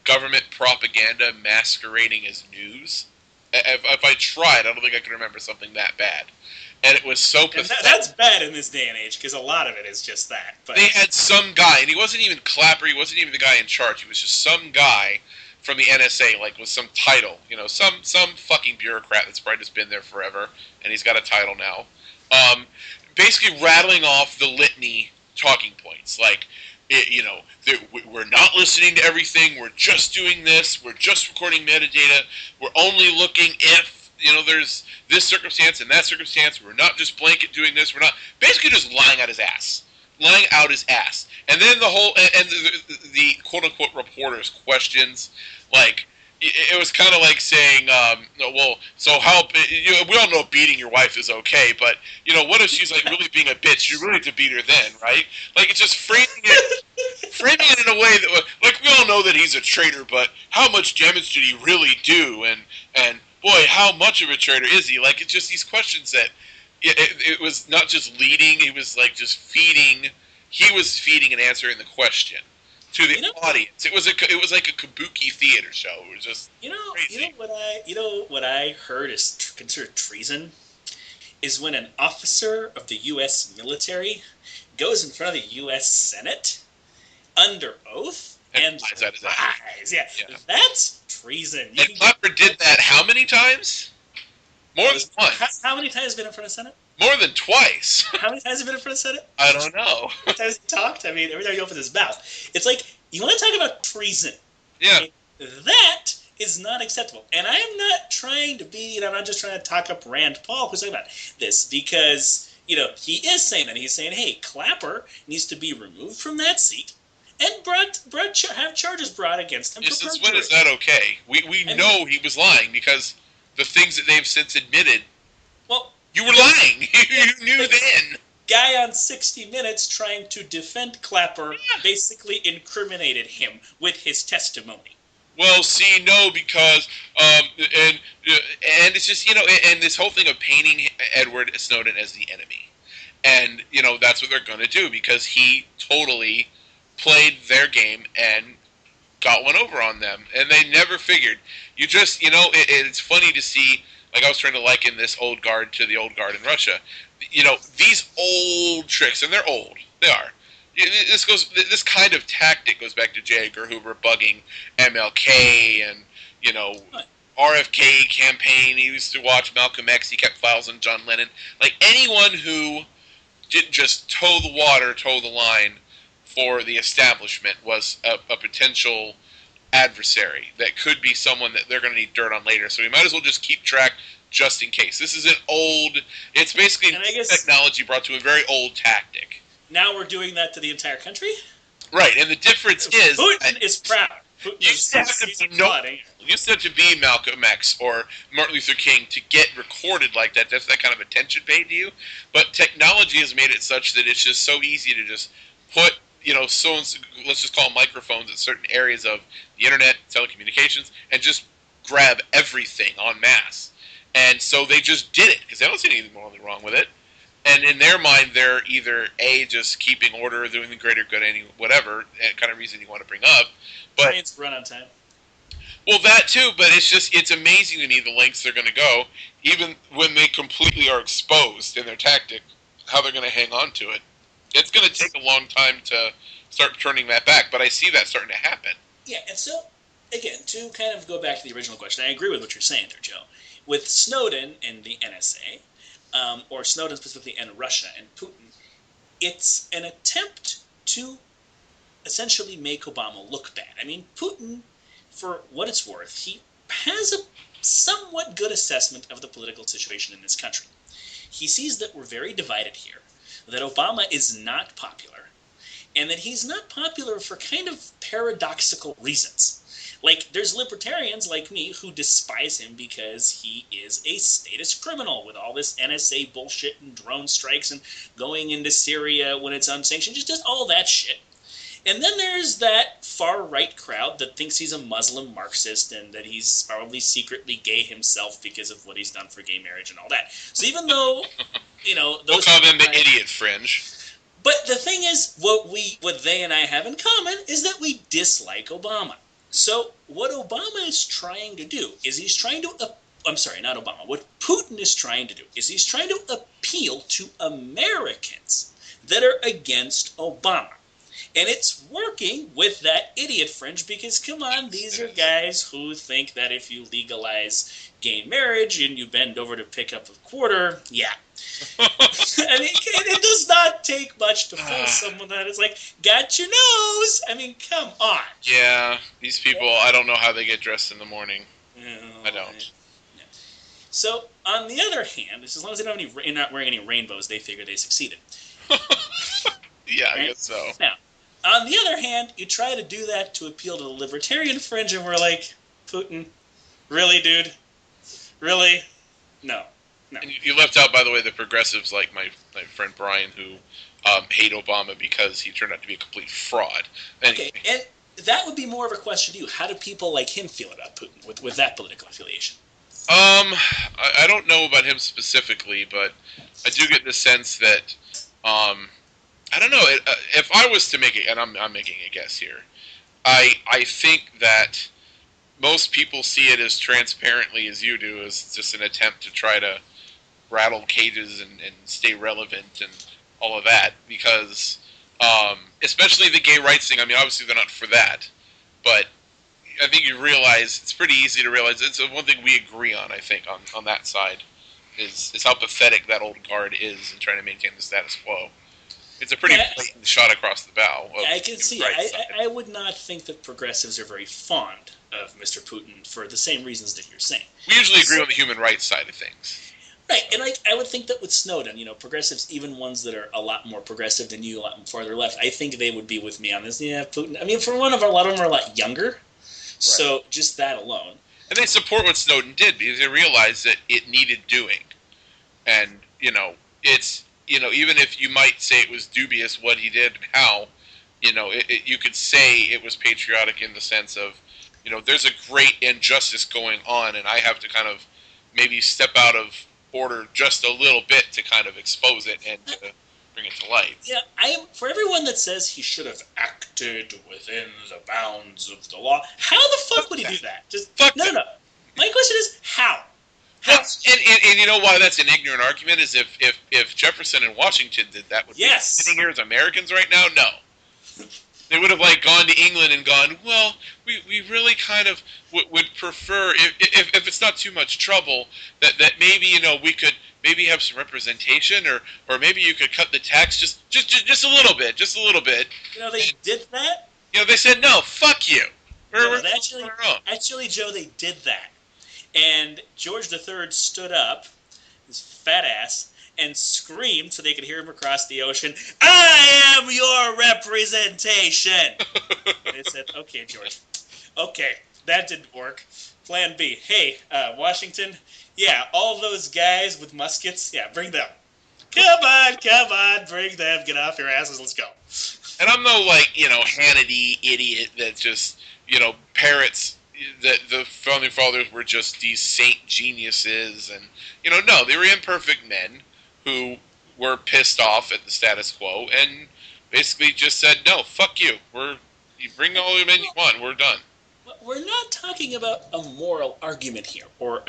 government propaganda masquerading as news. If I tried, I don't think I can remember something that bad. And it was so pathetic. That's bad in this day and age, because a lot of it is just that. But they had some guy, and he wasn't even Clapper, he wasn't even the guy in charge, he was just some guy from the NSA, with some title. Some fucking bureaucrat that's probably just been there forever, and he's got a title now. Basically rattling off the litany talking points, we're not listening to everything, we're just doing this, we're just recording metadata, we're only looking if, there's this circumstance and that circumstance, we're not just blanket doing this, we're not, basically just lying out his ass. And then the quote-unquote reporters' questions, it was kind of like saying, so how, we all know beating your wife is okay, but, what if she's, really being a bitch? You really have to beat her then, right? It's just framing it in a way that, we all know that he's a traitor, but how much damage did he really do? And boy, how much of a traitor is he? It's just these questions that, it was not just leading, it was, just feeding, he was feeding and answering the question to the audience. It was like a kabuki theater show. It was just crazy. What I heard is considered treason is when an officer of the U.S. military goes in front of the U.S. Senate under oath and lies. Yeah, that's treason. And Clapper did that how many times? More than once. How many times has he been in front of the Senate? More than twice. How many times has he been in front of the Senate? I don't know. How many times he talked? I mean, every time he opens his mouth. It's you want to talk about treason. Yeah. That is not acceptable. And I am not trying to be, I'm not just trying to talk up Rand Paul who's talking about this, because, he is saying that. He's saying, hey, Clapper needs to be removed from that seat and have charges brought against him. Since when is that okay? We know he was lying because the things that they've since admitted. Well, you were lying. You knew then. Guy on 60 Minutes trying to defend Clapper basically incriminated him with his testimony. Well, see, no, because and it's just and this whole thing of painting Edward Snowden as the enemy, and that's what they're going to do because he totally played their game and got one over on them, and they never figured. You just it's funny to see. I was trying to liken this old guard to the old guard in Russia. These old tricks, and they're old. They are. This kind of tactic goes back to J. Edgar Hoover bugging MLK and RFK campaign. He used to watch Malcolm X. He kept files on John Lennon. Anyone who didn't just toe the line for the establishment was a potential adversary that could be someone that they're going to need dirt on later. So we might as well just keep track just in case. This is it's basically technology brought to a very old tactic. Now we're doing that to the entire country? Right, and the difference is... Putin is proud. You used to have to be Malcolm X or Martin Luther King to get recorded like that. That's that kind of attention paid to you. But technology has made it such that it's just so easy to just put... let's just call them microphones at certain areas of the internet, telecommunications, and just grab everything en masse. And so they just did it, because they don't see anything morally wrong with it. And in their mind, they're either, A, just keeping order, or doing the greater good, whatever kind of reason you want to bring up. But trains run on time. Well, that too, but it's amazing to me the lengths they're going to go, even when they completely are exposed in their tactic, how they're going to hang on to it. It's going to take a long time to start turning that back, but I see that starting to happen. Yeah, and so, again, to kind of go back to the original question, I agree with what you're saying there, Joe. With Snowden and the NSA, or Snowden specifically and Russia and Putin, it's an attempt to essentially make Obama look bad. I mean, Putin, for what it's worth, he has a somewhat good assessment of the political situation in this country. He sees that we're very divided here, that Obama is not popular, and that he's not popular for kind of paradoxical reasons. Like, there's libertarians like me who despise him because he is a statist criminal with all this NSA bullshit and drone strikes and going into Syria when it's unsanctioned, just all that shit. And then there's that far-right crowd that thinks he's a Muslim Marxist and that he's probably secretly gay himself because of what he's done for gay marriage and all that. So even though, those... We'll call them the idiot fringe. But the thing is, what they and I have in common is that we dislike Obama. So what Obama is trying to do is he's trying to... I'm sorry, not Obama. What Putin is trying to do is he's trying to appeal to Americans that are against Obama. And it's working with that idiot fringe because, come on, these are guys who think that if you legalize gay marriage and you bend over to pick up a quarter, yeah. I mean, it does not take much to fool someone that is like, got your nose. I mean, come on. Yeah, these people, I don't know how they get dressed in the morning. I don't. Yeah. So, on the other hand, as long as they don't have any, not wearing any rainbows, they figure they succeeded. Yeah, I guess so. Now, on the other hand, you try to do that to appeal to the libertarian fringe, and we're like, Putin, really, dude? Really? No. And you left out, by the way, the progressives like my friend Brian, who hate Obama because he turned out to be a complete fraud. Anyway. Okay, and that would be more of a question to you. How do people like him feel about Putin with that political affiliation? I don't know about him specifically, but I do get the sense that, I don't know, if I was to make it, and I'm making a guess here, I think that most people see it as transparently as you do, as just an attempt to try to rattle cages and stay relevant and all of that, because especially the gay rights thing, I mean, obviously they're not for that, but I think you realize, it's pretty easy to realize, it's one thing we agree on, I think, on that side, is how pathetic that old guard is in trying to maintain the status quo. It's a pretty blatant shot across the bow. I can see. I would not think that progressives are very fond of Mr. Putin for the same reasons that you're saying. We usually agree on the human rights side of things. Right, and I would think that with Snowden, progressives, even ones that are a lot more progressive than you, a lot farther left, I think they would be with me on this. Yeah, Putin. I mean, for one of a lot of them are a lot younger, right. So just that alone. And they support what Snowden did because they realized that it needed doing, and it's. Even if you might say it was dubious what he did and how, you could say it was patriotic in the sense of, there's a great injustice going on, and I have to kind of maybe step out of order just a little bit to kind of expose it and to bring it to light. Yeah, for everyone that says he should have acted within the bounds of the law, how the fuck would he do that? No. My question is, how? Well, and you know why that's an ignorant argument is if Jefferson and Washington did that, would we be sitting here as Americans right now? No. They would have gone to England and gone, well, we really kind of would prefer, if it's not too much trouble, that maybe, we could maybe have some representation or maybe you could cut the tax just a little bit. They did that? They said, no, fuck you. Actually, Joe, they did that. And George III stood up, his fat ass, and screamed so they could hear him across the ocean, I am your representation! They said, okay, George. Okay, that didn't work. Plan B. Hey, Washington, yeah, all those guys with muskets, yeah, bring them. Come on, bring them. Get off your asses, let's go. And I'm no, Hannity idiot that just, parrots that the founding fathers were just these saint geniuses, and no, they were imperfect men who were pissed off at the status quo and basically just said, no, fuck you. You bring all the men you want, we're done. We're not talking about a moral argument here, or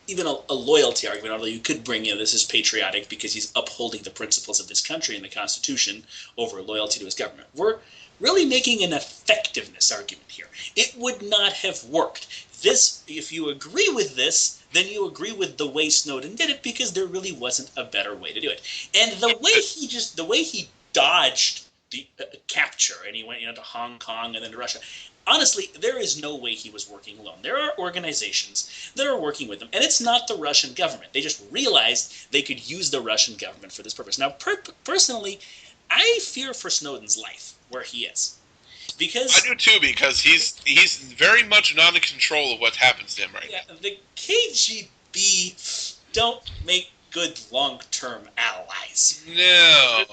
even a loyalty argument, although you could bring, this is patriotic because he's upholding the principles of this country and the Constitution over loyalty to his government. We're really making an effectiveness argument here. It would not have worked. This, if you agree with this, then you agree with the way Snowden did it, because there really wasn't a better way to do it. And the way he dodged the capture, and he went to Hong Kong and then to Russia. Honestly, there is no way he was working alone. There are organizations that are working with him, and it's not the Russian government. They just realized they could use the Russian government for this purpose. Now, personally, I fear for Snowden's life where he is. Because I do too, because he's very much not in control of what happens to him right now. The KGB don't make good long-term allies. No.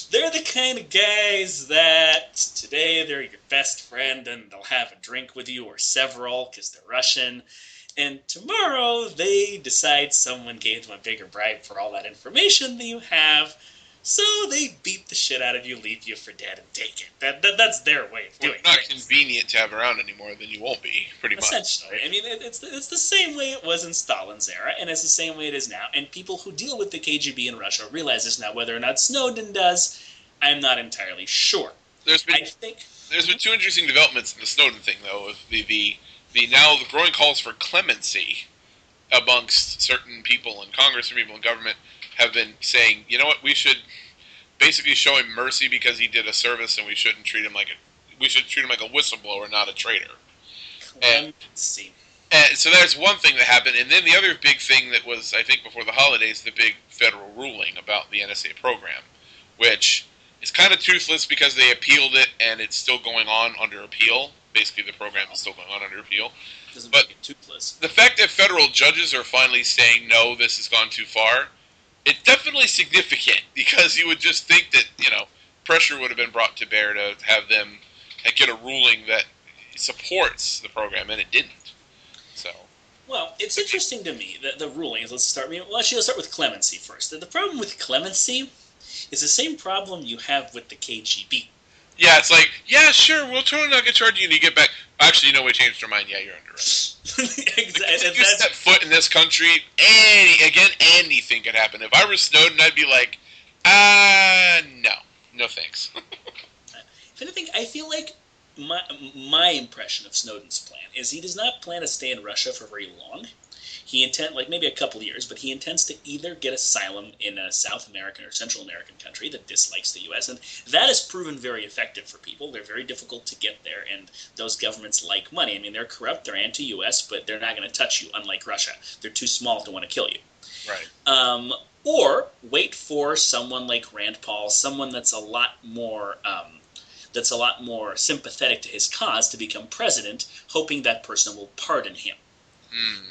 They're the kind of guys that today they're your best friend and they'll have a drink with you or several because they're Russian. And tomorrow they decide someone gave them a bigger bribe for all that information that you have. So they beat the shit out of you, leave you for dead, and take it. That's their way of doing it. It's not convenient to have around anymore, then you won't be, pretty much. Essentially. I mean, it's the same way it was in Stalin's era, and it's the same way it is now. And people who deal with the KGB in Russia realize this now. Whether or not Snowden does, I'm not entirely sure. There's been two interesting developments in the Snowden thing, though. Of the now the growing calls for clemency amongst certain people in Congress and people in government have been saying, you know what, we should basically show him mercy because he did a service, and we should treat him like a whistleblower, not a traitor. Clemency. And so there's one thing that happened, and then the other big thing that was, I think, before the holidays, the big federal ruling about the NSA program, which is kind of toothless because they appealed it, and it's still going on under appeal. Basically, the program is still going on under appeal. Doesn't but make it toothless. The fact that federal judges are finally saying, no, this has gone too far, it's definitely significant, because you would just think that, pressure would have been brought to bear to have them get a ruling that supports the program, and it didn't. So, well, it's interesting to me that the rulings. Let's start with clemency first. The problem with clemency is the same problem you have with the KGB. Yeah, it's like, yeah, sure, we'll totally not get charged, and you get back. Actually, we changed our mind. Yeah, you're under arrest. Exactly. If you step foot in this country, anything could happen. If I were Snowden, I'd be like, no thanks. If anything, I feel like my impression of Snowden's plan is he does not plan to stay in Russia for very long. He intends, maybe a couple of years, but he intends to either get asylum in a South American or Central American country that dislikes the U.S., and that has proven very effective for people. They're very difficult to get there, and those governments like money. I mean, they're corrupt, they're anti-U.S., but they're not going to touch you, unlike Russia. They're too small to want to kill you. Right. Or wait for someone like Rand Paul, someone that's a lot more sympathetic to his cause, to become president, hoping that person will pardon him.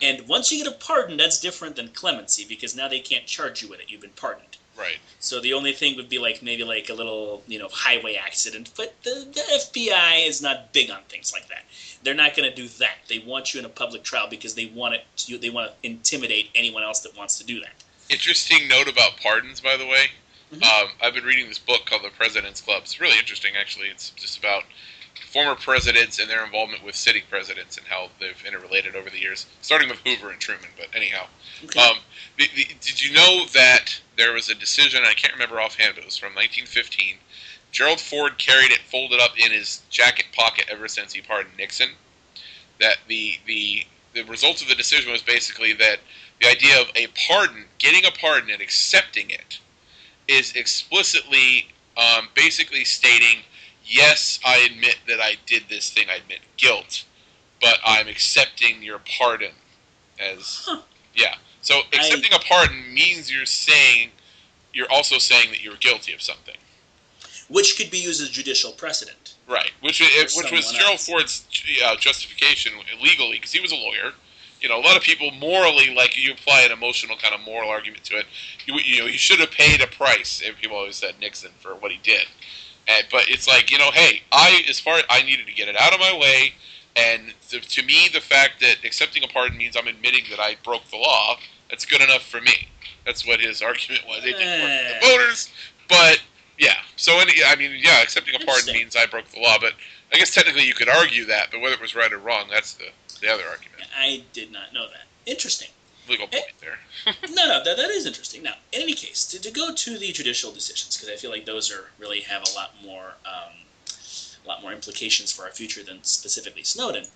And once you get a pardon, that's different than clemency, because now they can't charge you with it. You've been pardoned. Right. So the only thing would be maybe a little, highway accident. But the FBI is not big on things like that. They're not going to do that. They want you in a public trial because they want to intimidate anyone else that wants to do that. Interesting note about pardons, by the way. Mm-hmm. I've been reading this book called The President's Club. It's really interesting, actually. It's just about former presidents and their involvement with sitting presidents and how they've interrelated over the years, starting with Hoover and Truman, but anyhow. Okay. Did you know that there was a decision, I can't remember offhand, but it was from 1915. Gerald Ford carried it folded up in his jacket pocket ever since he pardoned Nixon. That the result of the decision was basically that the idea of a pardon, getting a pardon and accepting it, is explicitly basically stating, yes, I admit that I did this thing. I admit guilt, but I'm accepting your pardon as yeah. So accepting a pardon means you're also saying that you're guilty of something, which could be used as judicial precedent. Right, which was Gerald Ford's justification legally, because he was a lawyer. A lot of people morally, you apply an emotional kind of moral argument to it. He should have paid a price. People always said Nixon for what he did. But it's hey, I needed to get it out of my way, and to me, the fact that accepting a pardon means I'm admitting that I broke the law, that's good enough for me. That's what his argument was. It didn't work for the voters, but Yeah. So, accepting a pardon means I broke the law, but I guess technically you could argue that, but whether it was right or wrong, that's the other argument. I did not know that. Interesting. Legal point there. No, that is interesting. Now, in any case, to go to the judicial decisions, because I feel like those really have a lot more implications for our future than specifically Snowden.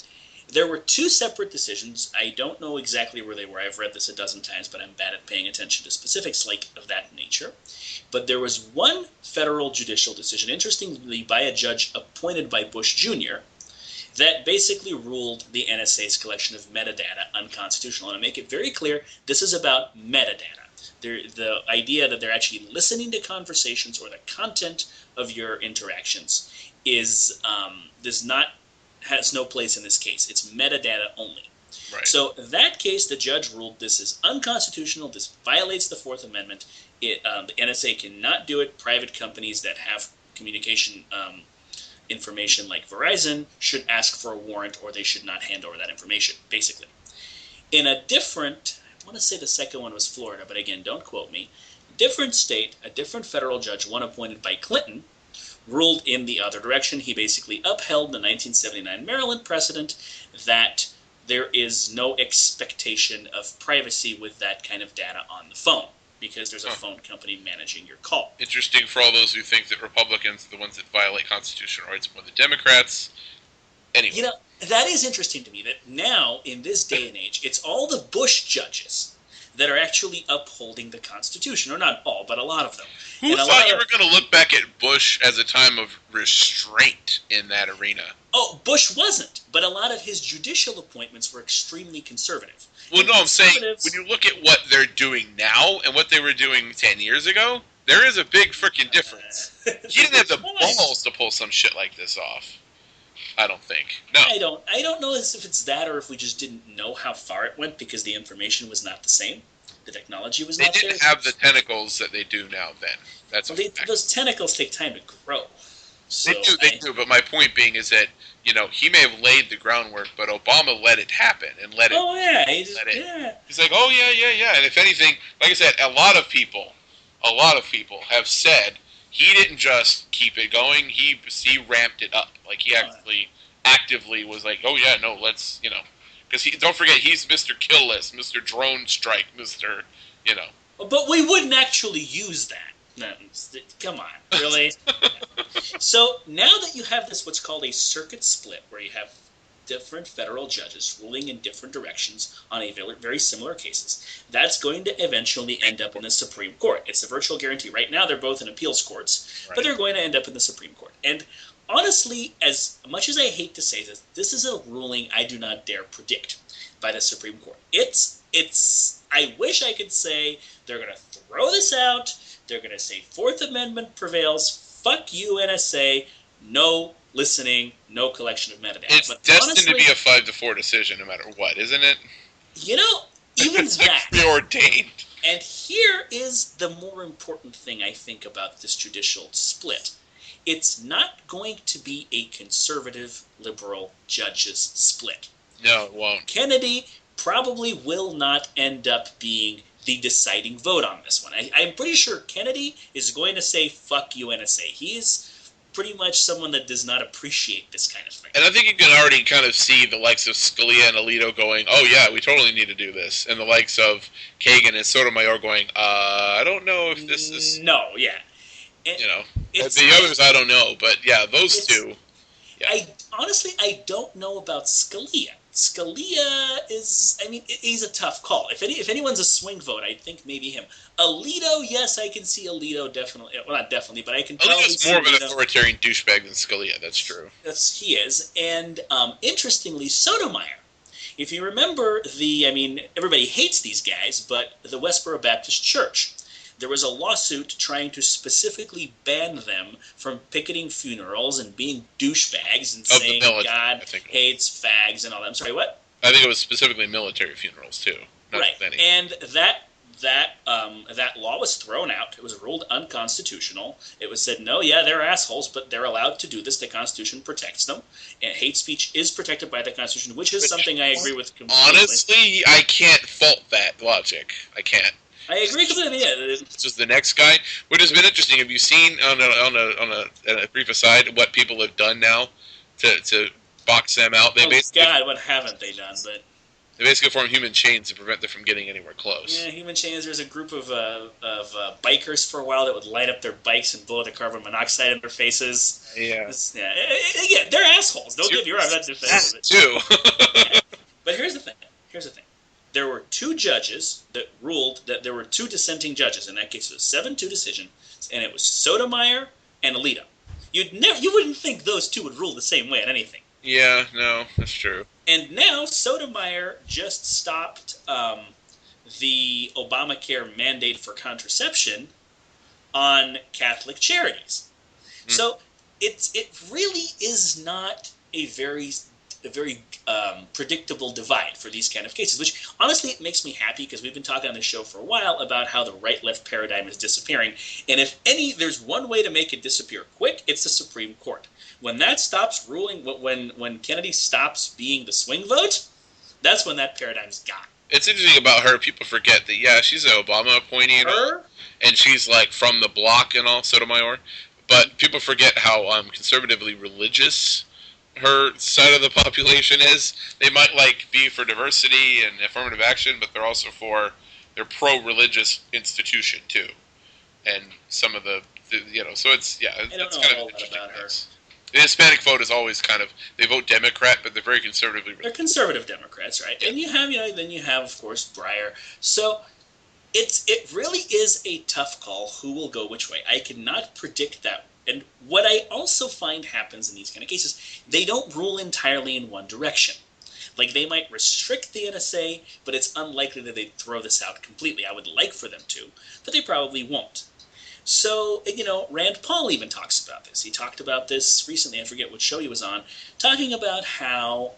There were two separate decisions. I don't know exactly where they were. I've read this a dozen times, but I'm bad at paying attention to specifics of that nature. But there was one federal judicial decision, interestingly by a judge appointed by Bush Jr., that basically ruled the NSA's collection of metadata unconstitutional. And to make it very clear, this is about metadata. The idea that they're actually listening to conversations or the content of your interactions has no place in this case. It's metadata only. Right. So in that case, the judge ruled this is unconstitutional. This violates the Fourth Amendment. The NSA cannot do it. Private companies that have communication information like Verizon should ask for a warrant, or they should not hand over that information, basically. In a different, I want to say the second one was Florida, but again, don't quote me, different state, a different federal judge, one appointed by Clinton, ruled in the other direction. He basically upheld the 1979 Maryland precedent that there is no expectation of privacy with that kind of data on the phone, because there's a phone company managing your call. Interesting for all those who think that Republicans are the ones that violate constitutional rights more than Democrats. Anyway. That is interesting to me, that now, in this day and age, it's all the Bush judges that are actually upholding the Constitution. Or not all, but a lot of them. Who thought you were going to look back at Bush as a time of restraint in that arena? Oh, Bush wasn't, but a lot of his judicial appointments were extremely conservative. Well, no, I'm saying, when you look at what they're doing now and what they were doing 10 years ago, there is a big freaking difference. He didn't have the balls to pull some shit like this off. I don't think. No. I don't know if it's that, or if we just didn't know how far it went because the information was not the same. The technology was not there. They didn't have the tentacles that they do now then. That's those tentacles take time to grow. So they do. But my point being is that, he may have laid the groundwork, but Obama let it happen and let it. Oh yeah, He's like, oh yeah. And if anything, like I said, a lot of people have said he didn't just keep it going. He ramped it up. Like he actually actively was like, oh yeah, no, let's because don't forget he's Mr. Kill List, Mr. Drone Strike, Mr. But we wouldn't actually use that. No, come on, really? So now that you have this, what's called a circuit split, where you have different federal judges ruling in different directions on a very, very similar cases, that's going to eventually end up in the Supreme Court. It's a virtual guarantee. Right now they're both in appeals courts, but they're going to end up in the Supreme Court. And honestly, as much as I hate to say this is a ruling I do not dare predict by the Supreme Court. I wish I could say they're going to throw this out. They're going to say Fourth Amendment prevails. Fuck you, NSA. No listening. No collection of metadata. It's destined to be a 5-4 decision, no matter what, isn't it? Even it's that. Like preordained. And here is the more important thing I think about this judicial split. It's not going to be a conservative liberal judges split. No, it won't. Kennedy probably will not end up being the deciding vote on this one. I'm pretty sure Kennedy is going to say, fuck you, NSA. He is pretty much someone that does not appreciate this kind of thing. And I think you can already kind of see the likes of Scalia and Alito going, oh yeah, we totally need to do this. And the likes of Kagan and Sotomayor going, I don't know if this is... No, yeah. And the others I don't know, but yeah, those two. Yeah. I don't know about Scalia. Scalia he's a tough call. If anyone's a swing vote, I think maybe him. Alito, yes, I can see Alito definitely. Well, not definitely, but I can probably see Alito's more of an authoritarian douchebag than Scalia. That's true. He is. And interestingly, Sotomayor. If you remember everybody hates these guys, but the Westboro Baptist Church, there was a lawsuit trying to specifically ban them from picketing funerals and being douchebags and saying God hates fags and all that. I'm sorry, what? I think it was specifically military funerals too. Right, and that law was thrown out. It was ruled unconstitutional. It was said, no, yeah, they're assholes, but they're allowed to do this. The Constitution protects them. And hate speech is protected by the Constitution, which is something I agree with completely. Honestly, I can't fault that logic. I can't. I agree completely. Yeah. This is the next guy, which has been interesting. Have you seen on a brief aside what people have done now to box them out? God, what haven't they done? But they basically form human chains to prevent them from getting anywhere close. Yeah, human chains. There's a group of bikers for a while that would light up their bikes and blow the carbon monoxide in their faces. Yeah. Yeah, they're assholes. Don't get me wrong. I'm not defensive of it. Too. Yeah. But here's the thing. There were two judges that ruled that there were two dissenting judges. In that case, it was 7-2 decision, and it was Sotomayor and Alito. You wouldn't think those two would rule the same way on anything. Yeah, no, that's true. And now Sotomayor just stopped the Obamacare mandate for contraception on Catholic charities. So it really is not a very predictable divide for these kind of cases, which honestly it makes me happy because we've been talking on this show for a while about how the right-left paradigm is disappearing. And if there's one way to make it disappear quick, it's the Supreme Court. When that stops ruling, when Kennedy stops being the swing vote, that's when that paradigm's gone. It's interesting about her. People forget that, yeah, she's an Obama appointee and she's like from the bloc and all, Sotomayor. But people forget how conservatively religious her side of the population is. They might be for diversity and affirmative action, but they're pro-religious institution too. And some of the so it's it's kind of interesting about her. The Hispanic vote is always they vote Democrat, but they're very conservatively religious. They're conservative Democrats, right? Yeah. And you have of course Breyer. So it really is a tough call who will go which way. I cannot predict that. And what I also find happens in these kind of cases, they don't rule entirely in one direction. Like, they might restrict the NSA, but it's unlikely that they'd throw this out completely. I would like for them to, but they probably won't. So, Rand Paul even talks about this. He talked about this recently, I forget what show he was on, talking about how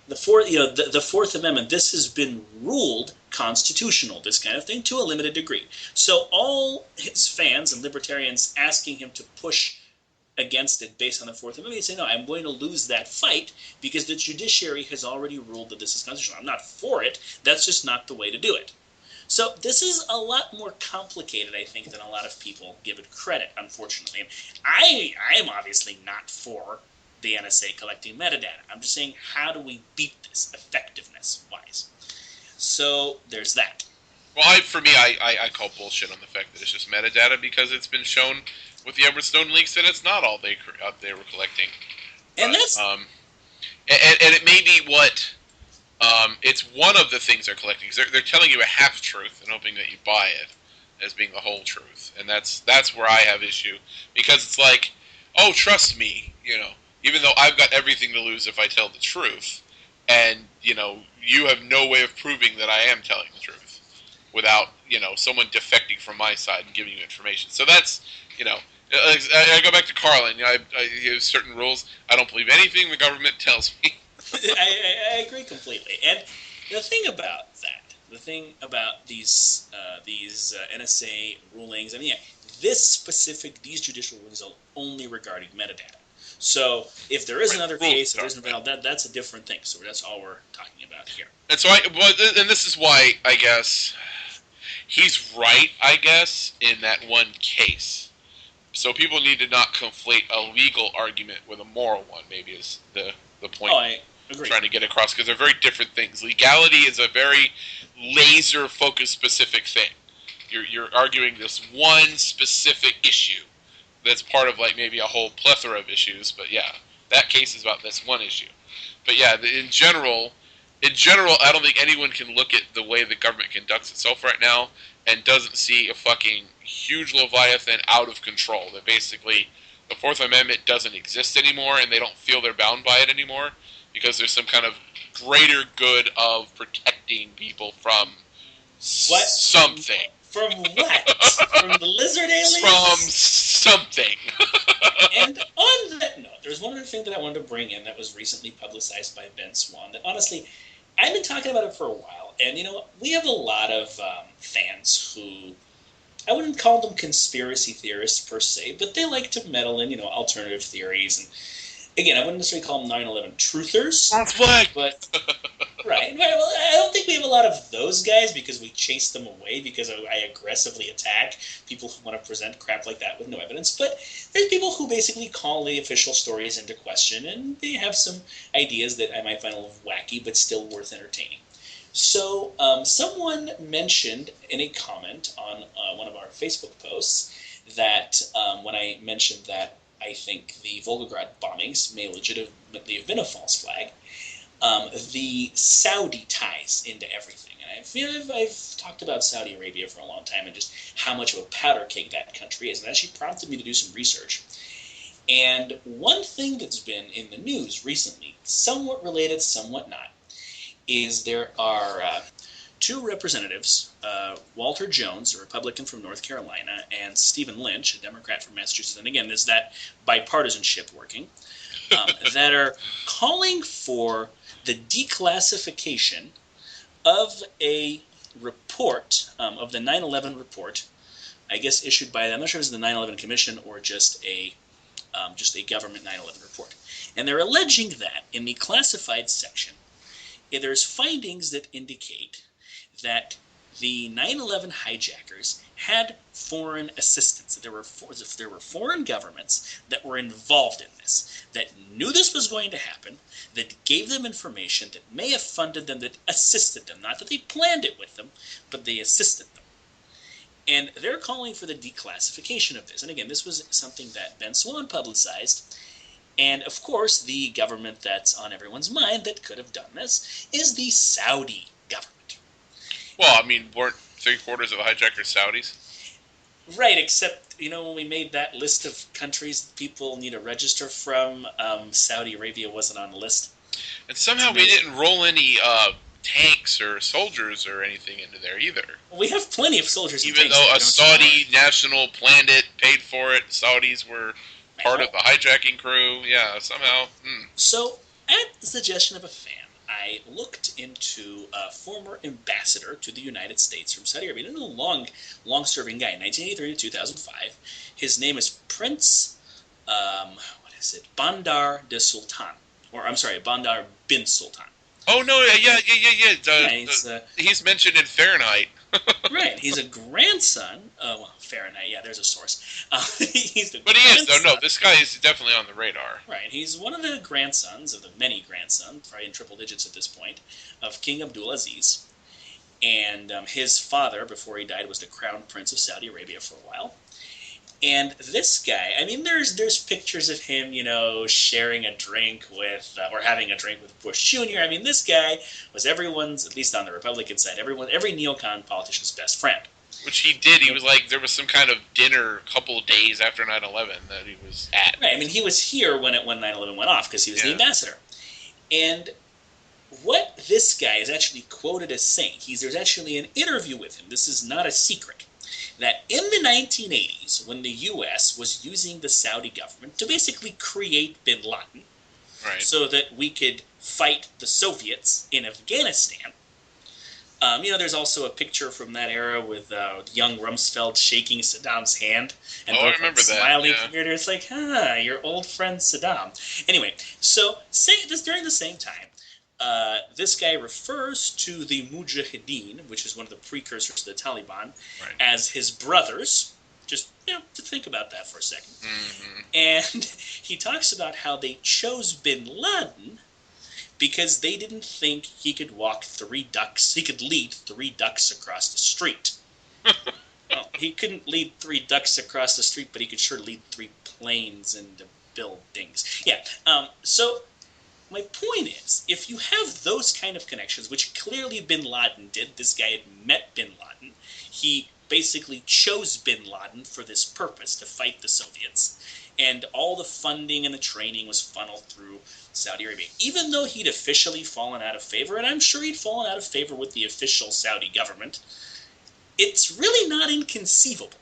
the Fourth Amendment, this has been ruled constitutional, this kind of thing, to a limited degree. So all his fans and libertarians asking him to push against it based on the Fourth Amendment, they say, no, I'm going to lose that fight because the judiciary has already ruled that this is constitutional. I'm not for it. That's just not the way to do it. So this is a lot more complicated, I think, than a lot of people give it credit, unfortunately. And I am obviously not for the NSA collecting metadata. I'm just saying, how do we beat this effectiveness-wise? So there's that. Well, I call bullshit on the fact that it's just metadata because it's been shown with the Edward Snowden leaks that it's not all they were collecting. And that's... and it may be what... it's one of the things they're collecting. They're telling you a half-truth and hoping that you buy it as being the whole truth. And that's where I have issue. Because it's like, oh, trust me, even though I've got everything to lose if I tell the truth, and, you have no way of proving that I am telling the truth without, someone defecting from my side and giving you information. So that's, I go back to Carlin. I have certain rules. I don't believe anything the government tells me. I agree completely. And the thing about these NSA rulings, these judicial rulings are only regarding metadata. So if there is another case, that's a different thing. So that's all we're talking about here. And so and this is why I guess he's right. I guess in that one case. So people need to not conflate a legal argument with a moral one. Maybe is the point. Oh, I agree. Trying to get across because they're very different things. Legality is a very laser-focused, specific thing. You're arguing this one specific issue. That's part of maybe a whole plethora of issues, but yeah, that case is about this one issue. But yeah, in general, I don't think anyone can look at the way the government conducts itself right now and doesn't see a fucking huge leviathan out of control. That basically the Fourth Amendment doesn't exist anymore, and they don't feel they're bound by it anymore because there's some kind of greater good of protecting people from something. From what? From the lizard aliens? From something. And on that note, there's one other thing that I wanted to bring in that was recently publicized by Ben Swan that honestly, I've been talking about it for a while. And we have a lot of fans who, I wouldn't call them conspiracy theorists per se, but they like to meddle in, alternative theories. And again, I wouldn't necessarily call them 9/11 truthers. That's what. But Right. Well, I don't think we have a lot of those guys because we chase them away because I aggressively attack people who want to present crap like that with no evidence. But there's people who basically call the official stories into question, and they have some ideas that I might find a little wacky but still worth entertaining. So someone mentioned in a comment on one of our Facebook posts that when I mentioned that I think the Volgograd bombings may legitimately have been a false flag, the Saudi ties into everything. And I've talked about Saudi Arabia for a long time and just how much of a powder keg that country is. And that actually prompted me to do some research. And one thing that's been in the news recently, somewhat related, somewhat not, is there are two representatives, Walter Jones, a Republican from North Carolina, and Stephen Lynch, a Democrat from Massachusetts. And again, there's that bipartisanship working, that are calling for the declassification of a report, of the 9/11 report, I guess issued by, I'm not sure if it's the 9/11 Commission or just a government 9/11 report. And they're alleging that in the classified section, there's findings that indicate that the 9/11 hijackers had foreign assistance. There were foreign governments that were involved in this, that knew this was going to happen, that gave them information, that may have funded them, that assisted them. Not that they planned it with them, but they assisted them. And they're calling for the declassification of this. And again, this was something that Ben Swan publicized. And of course, the government that's on everyone's mind that could have done this is the Saudi government. Well, I mean, weren't 3/4 of the hijackers Saudis? Right, except, when we made that list of countries people need to register from, Saudi Arabia wasn't on the list. And somehow we didn't roll any tanks or soldiers or anything into there either. We have plenty of soldiers and tanks. Even though a Saudi national planned it, paid for it, Saudis were part of the hijacking crew. Yeah, somehow. So, at the suggestion of a fan, I looked into a former ambassador to the United States from Saudi Arabia. A long-serving guy, 1983 to 2005. His name is Prince, Bandar bin Sultan. Oh, no, yeah. He's mentioned in Fahrenheit. Right, he's a grandson. Fahrenheit, yeah, there's a source. But he is, though. No, this guy is definitely on the radar. Right, he's one of the grandsons, of the many grandsons, probably in triple digits at this point, of King Abdulaziz. And his father, before he died, was the crown prince of Saudi Arabia for a while. And this guy, there's pictures of him, sharing a drink with, or having a drink with Bush Jr. This guy was everyone's, at least on the Republican side, every neocon politician's best friend. Which he did. He was there was some kind of dinner a couple of days after 9/11 that he was at. Right, he was here when 9/11 went off because he was the ambassador. And what this guy is actually quoted as saying, there's actually an interview with him, this is not a secret, that in the 1980s, when the U.S. was using the Saudi government to basically create bin Laden, right, so that we could fight the Soviets in Afghanistan. There's also a picture from that era with young Rumsfeld shaking Saddam's hand and I remember smiling that. Yeah. It's like, your old friend Saddam. Anyway, so during the same time, this guy refers to the Mujahideen, which is one of the precursors to the Taliban, right, as his brothers. Just, to think about that for a second. Mm-hmm. And he talks about how they chose bin Laden because they didn't think he could lead 3 ducks across the street. Well, he couldn't lead 3 ducks across the street, but he could sure lead 3 planes into buildings. Yeah, so my point is, if you have those kind of connections, which clearly bin Laden did, this guy had met bin Laden, he basically chose bin Laden for this purpose, to fight the Soviets, and all the funding and the training was funneled through Saudi Arabia. Even though he'd officially fallen out of favor, and I'm sure he'd fallen out of favor with the official Saudi government, it's really not inconceivable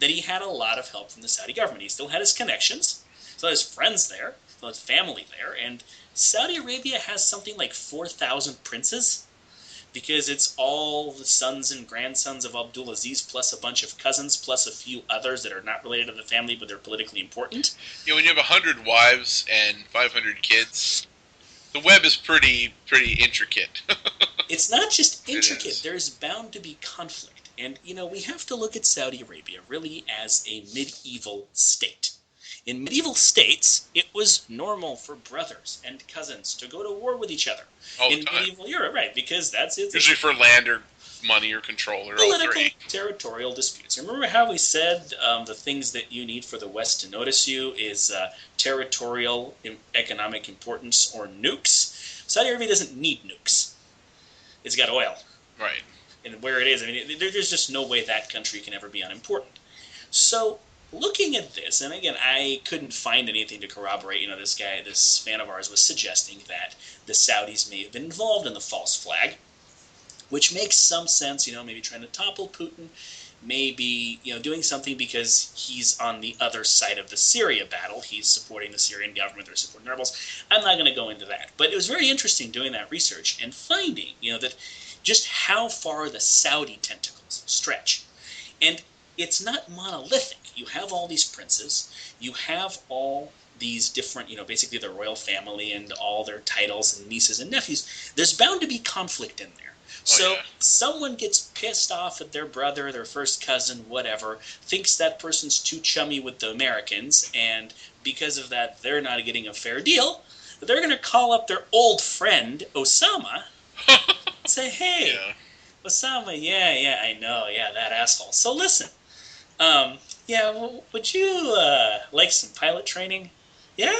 that he had a lot of help from the Saudi government. He still had his connections, still had his friends there, still had his family there, and Saudi Arabia has something like 4,000 princes, because it's all the sons and grandsons of Abdulaziz, plus a bunch of cousins, plus a few others that are not related to the family, but they're politically important. When you have 100 wives and 500 kids, The web is pretty intricate. It's not just It intricate. is. There's bound to be conflict. And, we have to look at Saudi Arabia really as a medieval state. In medieval states, it was normal for brothers and cousins to go to war with each other. All the In time. medieval Europe, right, because that's it. Usually for land or money or control or all Political, three. territorial disputes. Remember how we said the things that you need for the West to notice you is territorial, economic importance, or nukes? Saudi Arabia doesn't need nukes. It's got oil. Right. And where it is, I mean, there's just no way that country can ever be unimportant. So, looking at this, and again, I couldn't find anything to corroborate, this fan of ours was suggesting that the Saudis may have been involved in the false flag, which makes some sense, maybe trying to topple Putin, maybe, doing something because he's on the other side of the Syria battle. He's supporting the Syrian government, they're supporting rebels. I'm not going to go into that. But it was very interesting doing that research and finding, that just how far the Saudi tentacles stretch. And it's not monolithic. You have all these princes, you have all these different, basically the royal family and all their titles and nieces and nephews. There's bound to be conflict in there. So someone gets pissed off at their brother, their first cousin, whatever, thinks that person's too chummy with the Americans, and because of that, they're not getting a fair deal. They're going to call up their old friend, Osama, and say, hey, Osama, yeah, I know, that asshole. So listen, would you like some pilot training? Yeah?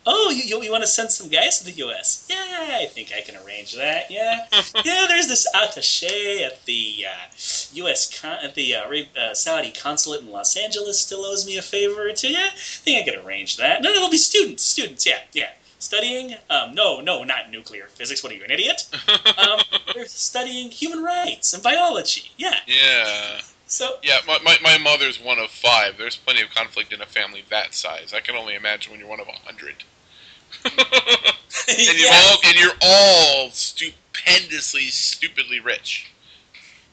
Oh, you want to send some guys to the U.S.? Yeah, I think I can arrange that. Yeah, There's this attaché at the Saudi consulate in Los Angeles still owes me a favor or two. Yeah, I think I can arrange that. No, it'll be students. Yeah. Studying? No, not nuclear physics. What are you, an idiot? They're studying human rights and biology. Yeah. Yeah. So my mother's one of 5. There's plenty of conflict in a family that size. I can only imagine when you're one of 100. And you're all stupendously, stupidly rich.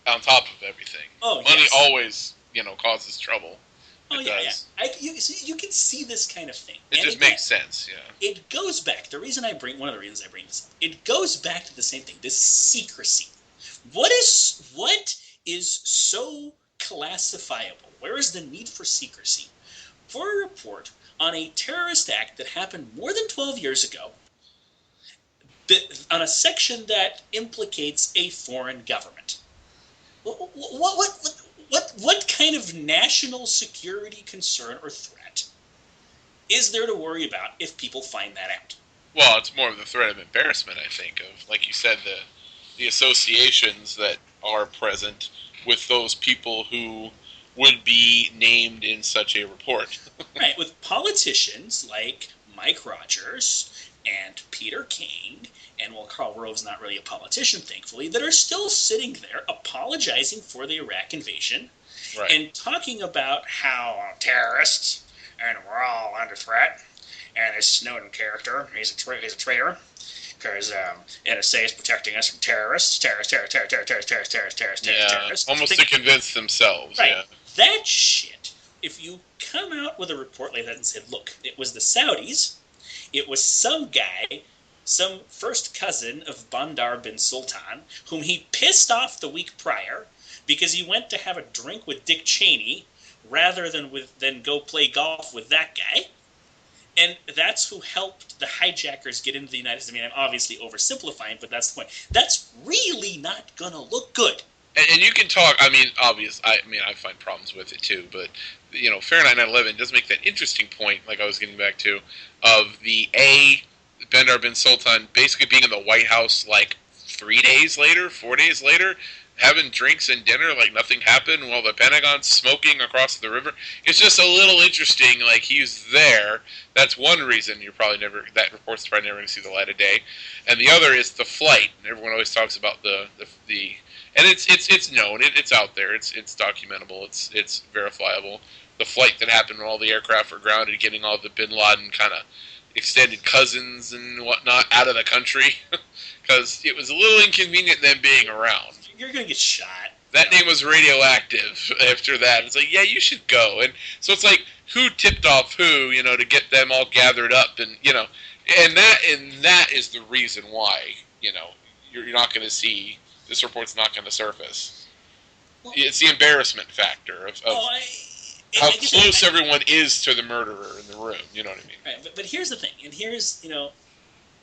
On top of everything, money always, causes trouble. It does. You can see this kind of thing. It just makes sense. Yeah. It goes back. One of the reasons I bring this up. It goes back to the same thing. This secrecy. What is so classifiable? Where is the need for secrecy? For a report on a terrorist act that happened more than 12 years ago, on a section that implicates a foreign government. What kind of national security concern or threat is there to worry about if people find that out? Well, it's more of the threat of embarrassment, I think, of, like you said, the associations that are present with those people who would be named in such a report. Right, with politicians like Mike Rogers and Peter King, and Karl Rove's not really a politician, thankfully, that are still sitting there apologizing for the Iraq invasion and talking about how terrorists, and we're all under threat, and this Snowden character, he's a traitor, because NSA is protecting us from terrorists, terrorists. Almost to convince themselves. Right. Yeah. That shit, if you come out with a report like that and say, look, it was the Saudis, it was some guy, some first cousin of Bandar bin Sultan, whom he pissed off the week prior because he went to have a drink with Dick Cheney rather than go play golf with that guy. And that's who helped the hijackers get into the United States. I mean, I'm obviously oversimplifying, but that's the point. That's really not going to look good. And you can talk, I find problems with it too, but, Fahrenheit 9/11 does make that interesting point, like I was getting back to, of Bandar bin Sultan basically being in the White House like 4 days later, having drinks and dinner like nothing happened while the Pentagon's smoking across the river. It's just a little interesting, like he's there. That's one reason that report's probably never going to see the light of day. And the other is the flight. Everyone always talks about the and it's known, it's out there, it's documentable, it's verifiable. The flight that happened when all the aircraft were grounded, getting all the Bin Laden kind of extended cousins and whatnot out of the country, because it was a little inconvenient them being around. You're going to get shot. That name was radioactive after that. It's like, yeah, you should go. And so it's like, who tipped off who, to get them all gathered up. And, And that is the reason why, you're not going to see this report's not going to surface. Well, it's the embarrassment factor of how close everyone is to the murderer in the room. You know what I mean? Right, but here's the thing, and here's,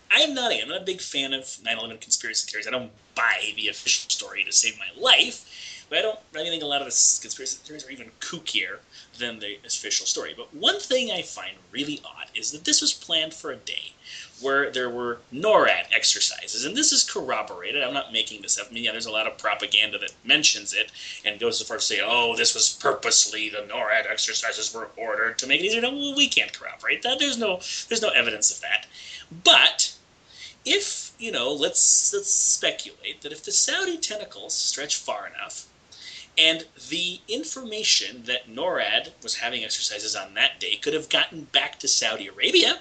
I'm not a big fan of 9/11 conspiracy theories. I don't buy the official story to save my life, but I think a lot of the conspiracy theories are even kookier than the official story. But one thing I find really odd is that this was planned for a day where there were NORAD exercises, and this is corroborated. I'm not making this up. I mean, there's a lot of propaganda that mentions it and goes so far as to say, oh, this was purposely, the NORAD exercises were ordered to make it easier. No, well, we can't corroborate that. There's no evidence of that. But if, let's speculate that if the Saudi tentacles stretch far enough, and the information that NORAD was having exercises on that day could have gotten back to Saudi Arabia.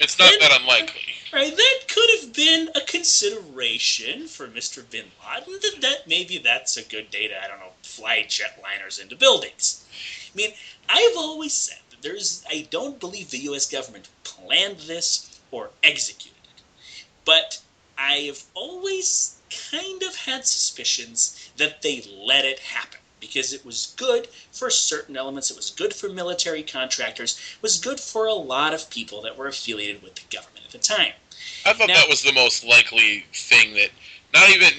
It's not that unlikely. Right, that could have been a consideration for Mr. Bin Laden, that maybe that's a good day to, fly jetliners into buildings. I mean, I've always said that I don't believe the U.S. government planned this or executed it. But I have always kind of had suspicions that they let it happen because it was good for certain elements. It was good for military contractors. It was good for a lot of people that were affiliated with the government at the time. I thought that was the most likely thing, that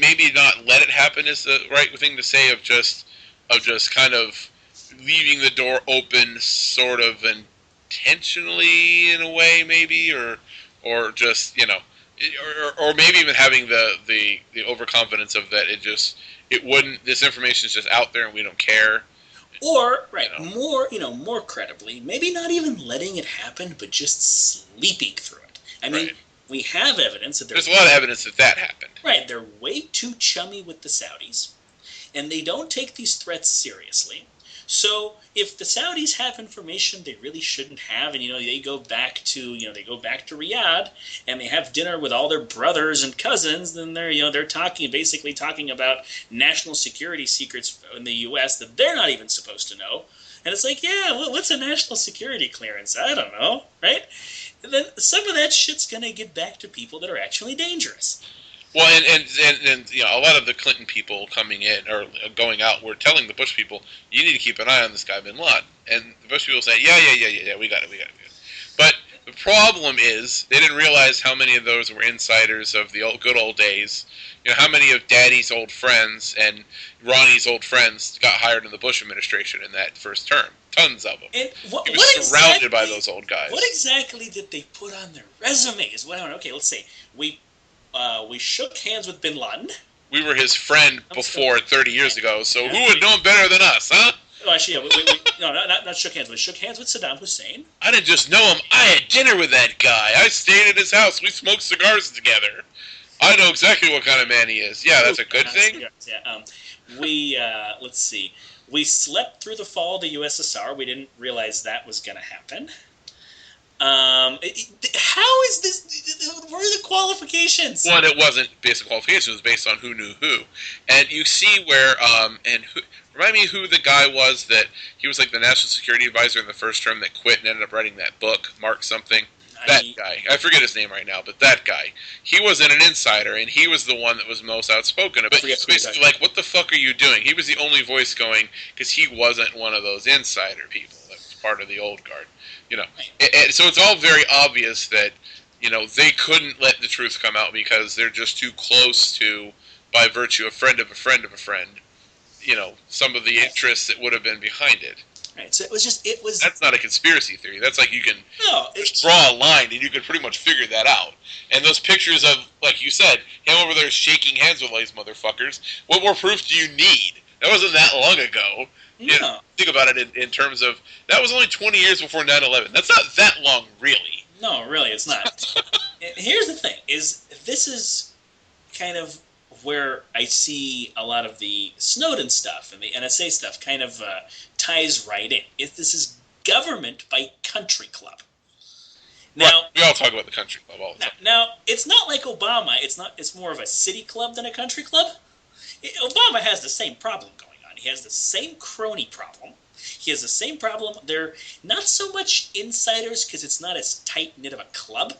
maybe not let it happen is the right thing to say, of just kind of leaving the door open sort of intentionally in a way, maybe, or just, or maybe even having the overconfidence of that this information is just out there and we don't care. Or, more credibly, maybe not even letting it happen, but just sleeping through it. I mean, we have evidence that there's a lot of evidence that happened. Right, they're way too chummy with the Saudis, and they don't take these threats seriously. So if the Saudis have information they really shouldn't have, and they go back to Riyadh and they have dinner with all their brothers and cousins, then they're basically talking about national security secrets in the U.S. that they're not even supposed to know. And it's like, what's a national security clearance? I don't know, right? And then some of that shit's gonna get back to people that are actually dangerous. Well, and a lot of the Clinton people coming in or going out were telling the Bush people, you need to keep an eye on this guy Bin Laden. And the Bush people say, yeah, we got it. But the problem is they didn't realize how many of those were insiders of the good old days. How many of Daddy's old friends and Ronnie's old friends got hired in the Bush administration in that first term? Tons of them. And he was surrounded by those old guys. What exactly did they put on their resumes? Okay, let's say we shook hands with Bin Laden. We were his friend before 30 years ago, so who would know him better than us, huh? Oh, actually, not shook hands. We shook hands with Saddam Hussein. I didn't just know him. I had dinner with that guy. I stayed at his house. We smoked cigars together. I know exactly what kind of man he is. Yeah, that's a good thing. Yeah. Let's see. We slept through the fall of the USSR. We didn't realize that was going to happen. How is this? What are the qualifications? One, it wasn't based on qualifications. It was based on who knew who. And you see where, remind me who the guy was that, he was like the national security advisor in the first term that quit and ended up writing that book, Mark something. That guy. I forget his name right now, but that guy. He wasn't an insider, and he was the one that was most outspoken. But basically, like, what the fuck are you doing? He was the only voice going, because he wasn't one of those insider people that was part of the old guard. So it's all very obvious that, they couldn't let the truth come out because they're just too close to, by virtue of friend of a friend of a friend, some of the interests that would have been behind it. Right, so it was... That's not a conspiracy theory. That's like you can draw a line and you can pretty much figure that out. And those pictures of, like you said, him over there shaking hands with all these motherfuckers, what more proof do you need? That wasn't that long ago. No. Think about it in terms of, that was only 20 years before 9/11. That's not that long, really. No, really, it's not. Here's the thing, this is kind of where I see a lot of the Snowden stuff and the NSA stuff kind of ties right in. This is government by country club. Now, we all talk about the country club all the time. Now, it's not like Obama. It's more of a city club than a country club. Obama has the same problem going on. He has the same crony problem. He has the same problem. They're not so much insiders because it's not as tight-knit of a club.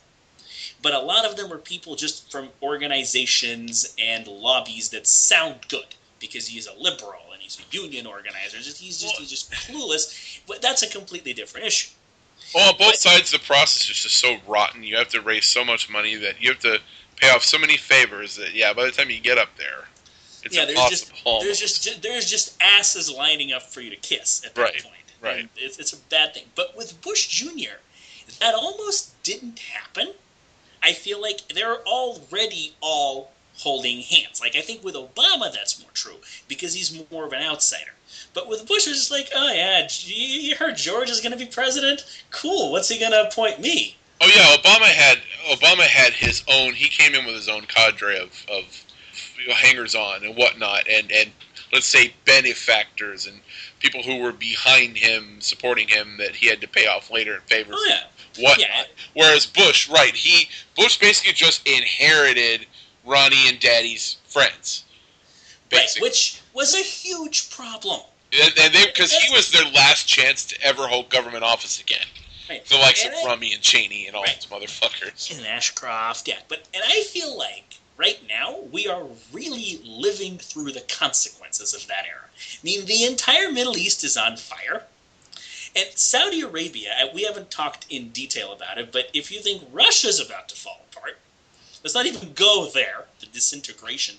but a lot of them were people just from organizations and lobbies that sound good because he's a liberal and he's a union organizer. He's just clueless. But that's a completely different issue. Well, on both sides, the process is just so rotten. You have to raise so much money that you have to pay off so many favors that, by the time you get up there, it's impossible. There's just asses lining up for you to kiss at that point. Right. And it's a bad thing. But with Bush Jr., that almost didn't happen. I feel like they're already all holding hands. Like, I think with Obama that's more true because he's more of an outsider. But with Bush, it's just like, oh yeah, you heard George is going to be president? Cool, what's he going to appoint me? Oh yeah, Obama had his own, he came in with his own cadre of hangers-on and whatnot, and let's say benefactors and people who were behind him, supporting him, that he had to pay off later in favors. Oh yeah. Whatnot. Yeah. Whereas Bush, Bush basically just inherited Ronnie and Daddy's friends. Basically. Right, which was a huge problem. And because he was their last chance to ever hold government office again. Right. The likes of Rummy and Cheney and all those motherfuckers. And Ashcroft, yeah. And I feel like right now we are really living through the consequences of that era. I mean, the entire Middle East is on fire. And Saudi Arabia, we haven't talked in detail about it, but if you think Russia's about to fall apart, let's not even go there, the disintegration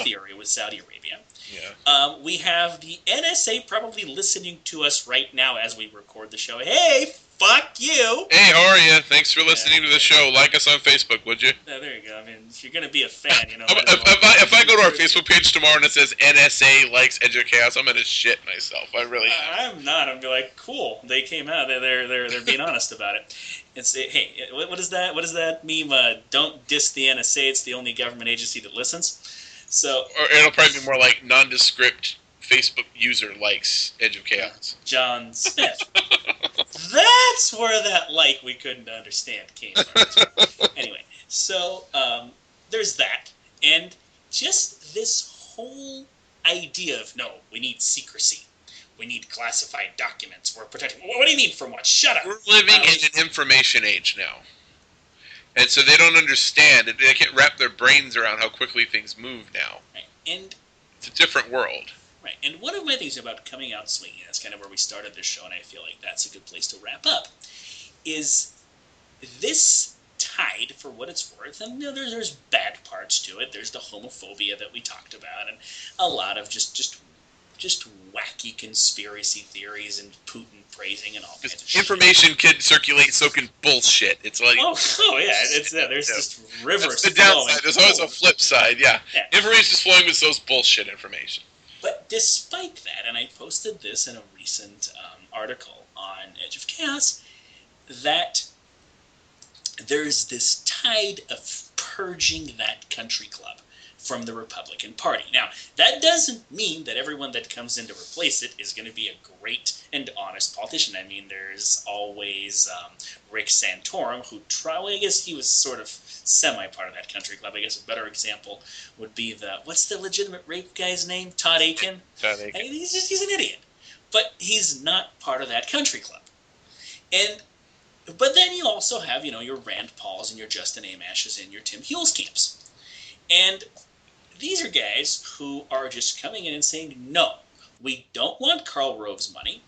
theory with Saudi Arabia. Yeah. We have the NSA probably listening to us right now as we record the show. Hey, fuck you! Hey, how are you? Thanks for listening to the show. Like us on Facebook, would you? There you go. I mean, if you're going to be a fan, you know. If I go to our Facebook page tomorrow and it says NSA likes Edge of Chaos, I'm going to shit myself. I really am. I'm not. I'm be like, cool. They came out. They're being honest about it. And say, hey, what is that? What is that meme? Don't diss the NSA. It's the only government agency that listens. So, or it'll probably be more like nondescript Facebook user likes Edge of Chaos. John Smith. That's where that like we couldn't understand came from. Anyway, so there's that. And just this whole idea of, no, we need secrecy. We need classified documents. We're protecting. What do you mean from what? Shut up. We're living in an information age now. And so they don't understand. They can't wrap their brains around how quickly things move now. Right. And it's a different world. Right. And one of my things about coming out swinging, that's kind of where we started this show, and I feel like that's a good place to wrap up, is this tide, for what it's worth, and there's bad parts to it. There's the homophobia that we talked about, and a lot of just wacky conspiracy theories and Putin praising and all kinds of shit. Information can circulate, so can bullshit. It's like oh yeah, there's just rivers. That's the downside. There's always a flip side. Yeah. Information's flowing with those bullshit information. But despite that, and I posted this in a recent article on Edge of Chaos, that there's this tide of purging that country club from the Republican Party. Now, that doesn't mean that everyone that comes in to replace it is going to be a great and honest politician. I mean, there's always Rick Santorum, who I guess he was sort of semi-part of that country club. I guess a better example would be what's the legitimate rape guy's name? Todd Akin? Todd Akin. I mean, he's an idiot. But he's not part of that country club. But then you also have, your Rand Pauls and your Justin Amash's and your Tim Huelskamps. And these are guys who are just coming in and saying, no, we don't want Karl Rove's money.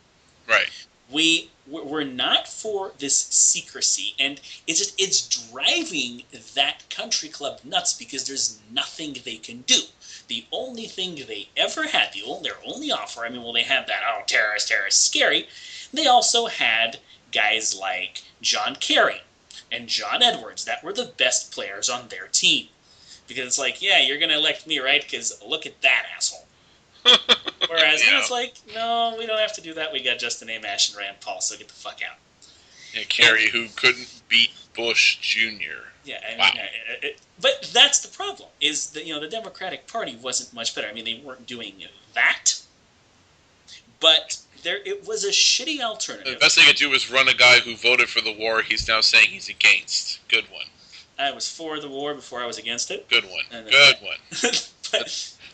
Right. We're not for this secrecy, and it's driving that country club nuts because there's nothing they can do. The only thing they ever had, their only offer, they had that, terrorist, scary. They also had guys like John Kerry and John Edwards that were the best players on their team. Because it's like, yeah, you're going to elect me, right? Because look at that asshole. Whereas now it's like, no, we don't have to do that. We got Justin Amash and Rand Paul, so get the fuck out. Yeah, Kerry, who couldn't beat Bush Jr. Yeah, wow. But that's the problem, is that, the Democratic Party wasn't much better. They weren't doing that, but it was a shitty alternative. The best they could do was run a guy who voted for the war he's now saying he's against. Good one. I was for the war before I was against it. Good one. Good one.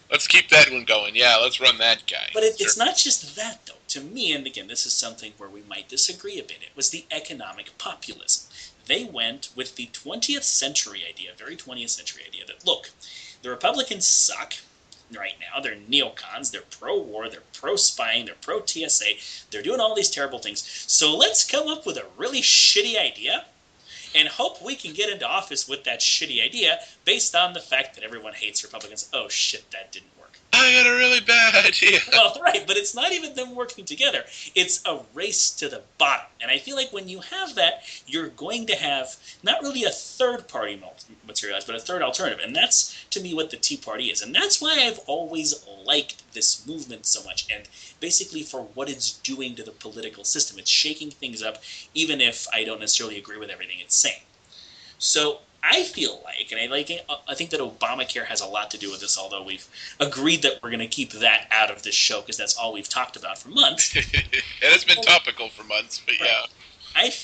Let's keep that one going. Yeah, let's run that guy. But it's not just that, though. To me, and again, this is something where we might disagree a bit, it was the economic populism. they went with the 20th century idea, very 20th century idea, that, look, the Republicans suck right now. They're neocons, they're pro-war, they're pro-spying, they're pro-TSA, they're doing all these terrible things. So let's come up with a really shitty idea and hope we can get into office with that shitty idea based on the fact that everyone hates Republicans. Oh shit, that didn't work. I got a really bad idea. Well, right, but it's not even them working together. It's a race to the bottom. And I feel like when you have that, you're going to have not really a third party materialize, but a third alternative. And that's, to me, what the Tea Party is. And that's why I've always liked this movement so much. And basically for what it's doing to the political system. It's shaking things up, even if I don't necessarily agree with everything it's saying. So I feel like, and I think that Obamacare has a lot to do with this, although we've agreed that we're going to keep that out of this show because that's all we've talked about for months. And it's been topical for months, but right.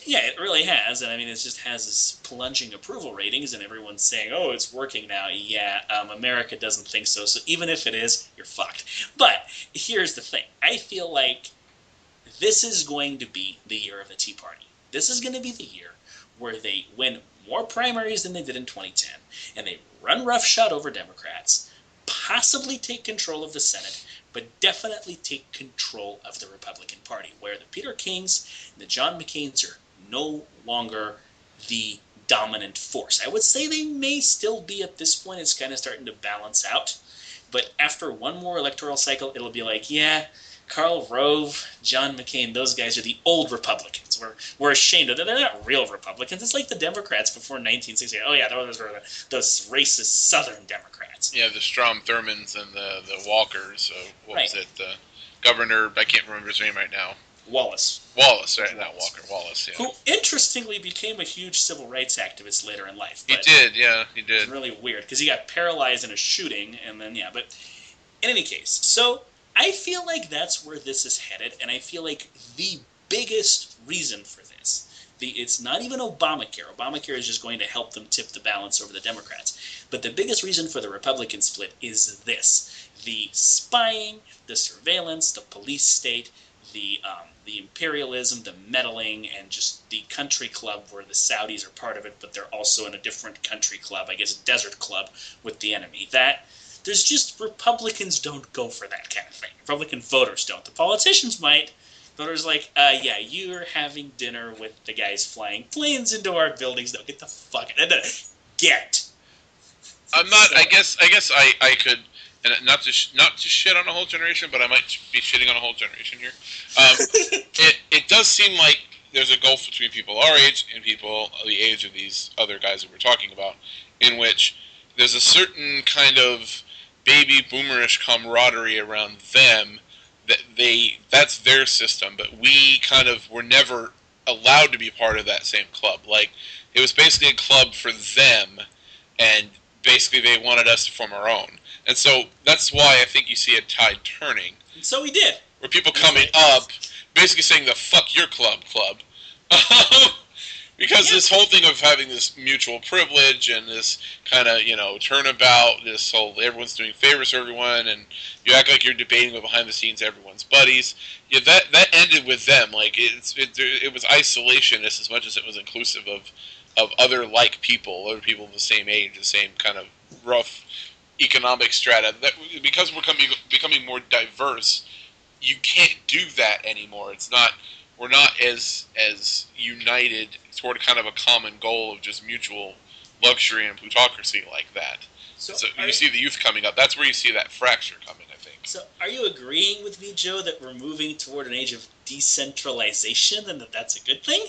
Yeah, it really has, and I mean, it just has this plunging approval ratings, and everyone's saying, "Oh, it's working now." Yeah, America doesn't think so. So even if it is, you're fucked. But here's the thing: I feel like this is going to be the year of the Tea Party. This is going to be the year where they win more primaries than they did in 2010, and they run roughshod over Democrats, possibly take control of the Senate, but definitely take control of the Republican Party, where the Peter Kings and the John McCains are no longer the dominant force. I would say they may still be at this point. It's kind of starting to balance out. But after one more electoral cycle, it'll be like, yeah, Karl Rove, John McCain, those guys are the old Republicans. We're ashamed of them. They're not real Republicans. It's like the Democrats before 1968. Oh, yeah, those were those racist Southern Democrats. Yeah, the Strom Thurmonds and the Walkers. What was it? The governor, I can't remember his name right now. Wallace, right? Not Walker. Wallace, yeah. Who, interestingly, became a huge civil rights activist later in life. He did. It's really weird, because he got paralyzed in a shooting, and then, yeah. But in any case, so I feel like that's where this is headed, and I feel like the biggest reason for this, it's not even Obamacare. Obamacare is just going to help them tip the balance over the Democrats. But the biggest reason for the Republican split is this: the spying, the surveillance, the police state, the imperialism, the meddling, and just the country club where the Saudis are part of it, but they're also in a different country club, I guess a desert club, with the enemy. There's just, Republicans don't go for that kind of thing. Republican voters don't. The politicians might. Voters like, yeah, you're having dinner with the guys flying planes into our buildings. No, get the fuck out. Get. I'm not. So, I guess I could, and not to shit on a whole generation, but I might be shitting on a whole generation here. It does seem like there's a gulf between people our age and people the age of these other guys that we're talking about, in which there's a certain kind of baby boomerish camaraderie around them that's their system, but we kind of were never allowed to be part of that same club. Like, it was basically a club for them, and basically they wanted us to form our own. And so that's why I think you see a tide turning. And so we did. Where people coming up, basically saying the fuck your club. Because this whole thing of having this mutual privilege and this kind of, turnabout, this whole everyone's doing favors for everyone, and you act like you're debating, but behind the scenes everyone's buddies. Yeah, that ended with them. Like, it was isolationist as much as it was inclusive of other like people, other people of the same age, the same kind of rough economic strata. That because we're becoming more diverse, you can't do that anymore. We're not as united toward kind of a common goal of just mutual luxury and plutocracy like that. So you see the youth coming up. That's where you see that fracture coming, I think. So are you agreeing with me, Joe, that we're moving toward an age of decentralization and that's a good thing?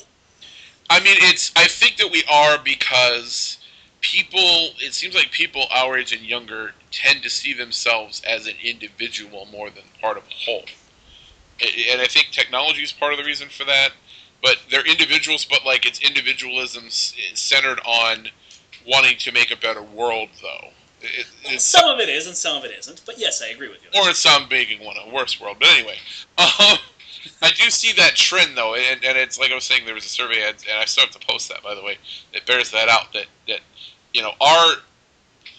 I mean, I think that we are, because it seems like people our age and younger tend to see themselves as an individual more than part of a whole. And I think technology is part of the reason for that. But they're individuals, but like it's individualism centered on wanting to make a better world, though. Some of it is, and some of it isn't. But yes, I agree with you. Or some making one a worse world. But anyway, I do see that trend, though. And it's like I was saying, there was a survey, and I still have to post that, by the way, that bears that out, that our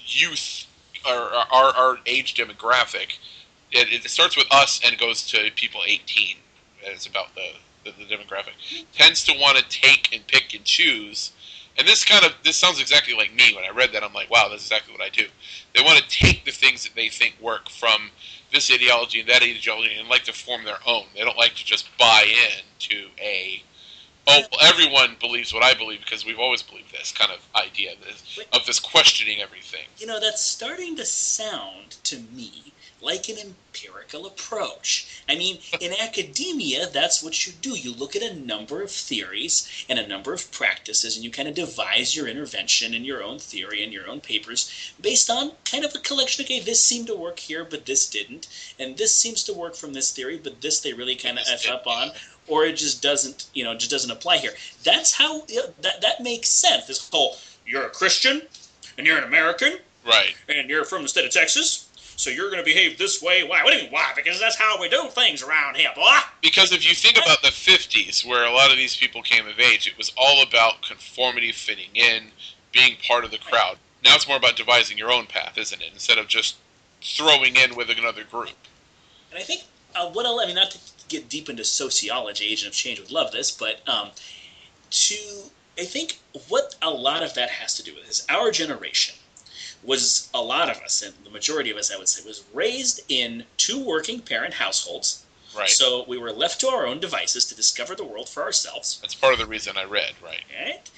youth, our age demographic, it starts with us and goes to people 18. And it's about the demographic, tends to want to take and pick and choose And this sounds exactly like me. When I read that, I'm like, wow, that's exactly what I do. They want to take the things that they think work from this ideology and that ideology and like to form their own. They don't like to just buy in to everyone believes what I believe because we've always believed this kind of idea of this questioning everything. That's starting to sound to me like an empirical approach. I mean, in academia, that's what you do. You look at a number of theories and a number of practices, and you kind of devise your intervention and your own theory and your own papers based on kind of a collection. Okay, this seemed to work here, but this didn't. And this seems to work from this theory, but this they really kind of F up on. Or it just doesn't, just doesn't apply here. That's how, that makes sense. This whole, you're a Christian, and you're an American, right? And you're from the state of Texas, so you're going to behave this way. Why? What do you mean, why? Because that's how we do things around here, boy. Because if you think about the 50s, where a lot of these people came of age, it was all about conformity, fitting in, being part of the crowd. Now it's more about devising your own path, isn't it? Instead of just throwing in with another group. And I think, not to get deep into sociology, Agent of Change would love this, but I think what a lot of that has to do with is our generation was, a lot of us, and the majority of us, I would say, was raised in two working parent households. Right. So we were left to our own devices to discover the world for ourselves. That's part of the reason I read, right? Right.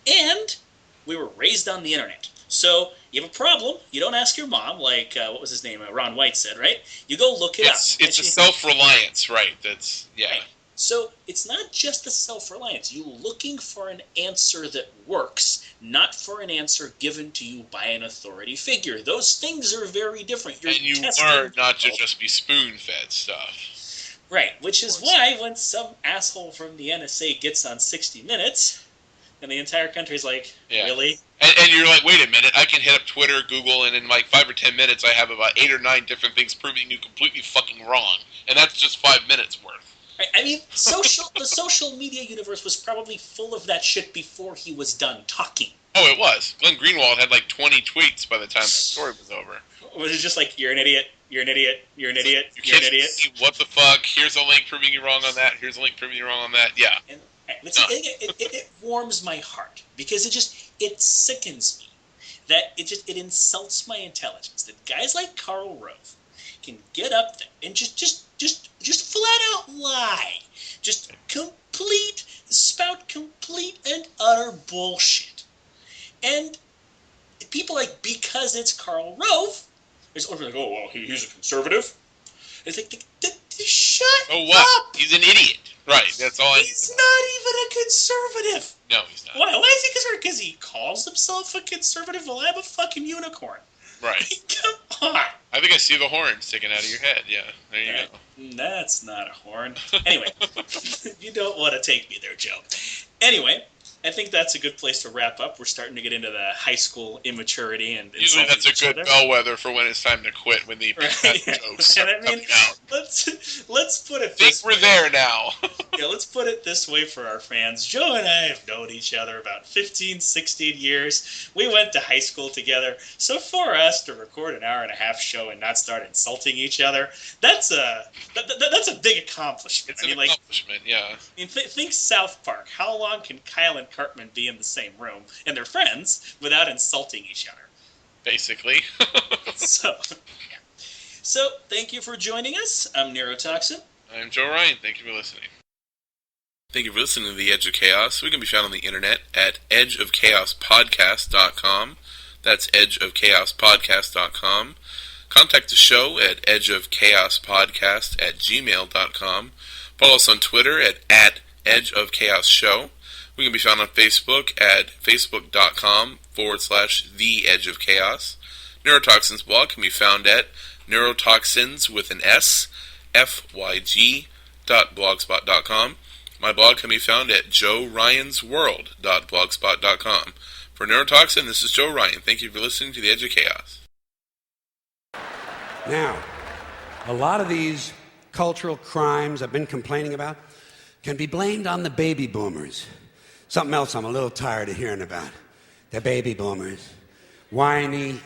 And we were raised on the internet. So you have a problem, you don't ask your mom, like, what was his name, Ron White said, right? You go look it up. It's a self-reliance, right? That's, yeah. Right. So it's not just the self-reliance. You're looking for an answer that works, not for an answer given to you by an authority figure. Those things are very different. And you learn not to just be spoon-fed stuff. Right, which is why when some asshole from the NSA gets on 60 Minutes, and the entire country's like, really? And you're like, wait a minute, I can hit up Twitter, Google, and in like 5 or 10 minutes I have about 8 or 9 different things proving you completely fucking wrong. And that's just 5 minutes worth. I mean, the social media universe was probably full of that shit before he was done talking. Oh, it was. Glenn Greenwald had like 20 tweets by the time the story was over. Was it just like, you're an idiot, you're an idiot, you're an idiot, you're an idiot? What the fuck? Here's a link proving you wrong on that. Here's a link proving you wrong on that. Yeah. And it warms my heart because it sickens me that it insults my intelligence that guys like Karl Rove can get up there and just flat out lie, just spout complete and utter bullshit. And people like, because it's Karl Rove, it's like, oh well, he's a conservative. It's like, shut up. He's an idiot. Right, that's all I need. He's not even a conservative. No, he's not. Why is he conservative? Because he calls himself a conservative? Well, I'm a fucking unicorn. Right. Come on. I think I see the horn sticking out of your head. Yeah, there you go. That's not a horn. Anyway, you don't want to take me there, Joe. Anyway, I think that's a good place to wrap up. We're starting to get into the high school immaturity and usually that's a good bellwether for when it's time to quit. When the jokes are coming out. Let's put it. We're there now. Yeah, let's put it this way for our fans. Joe and I have known each other about 15, 16 years. We went to high school together. So for us to record an hour-and-a-half show and not start insulting each other, that's a big accomplishment. It's an accomplishment, yeah. I mean, think South Park. How long can Kyle and Cartman be in the same room, and they're friends, without insulting each other? Basically. So, thank you for joining us. I'm Neurotoxin. I'm Joe Ryan. Thank you for listening. Thank you for listening to The Edge of Chaos. We can be found on the internet at edgeofchaospodcast.com. That's edgeofchaospodcast.com. Contact the show at edgeofchaospodcast@gmail.com. Follow us on Twitter at edgeofchaosshow. We can be found on Facebook at facebook.com/The Edge of Chaos. Neurotoxins blog can be found at neurotoxins with an S, fyg.blogspot.com. My blog can be found at joeryansworld.blogspot.com. For Neurotoxin, this is Joe Ryan. Thank you for listening to The Edge of Chaos. Now, a lot of these cultural crimes I've been complaining about can be blamed on the baby boomers. Something else I'm a little tired of hearing about. The baby boomers. Whiny,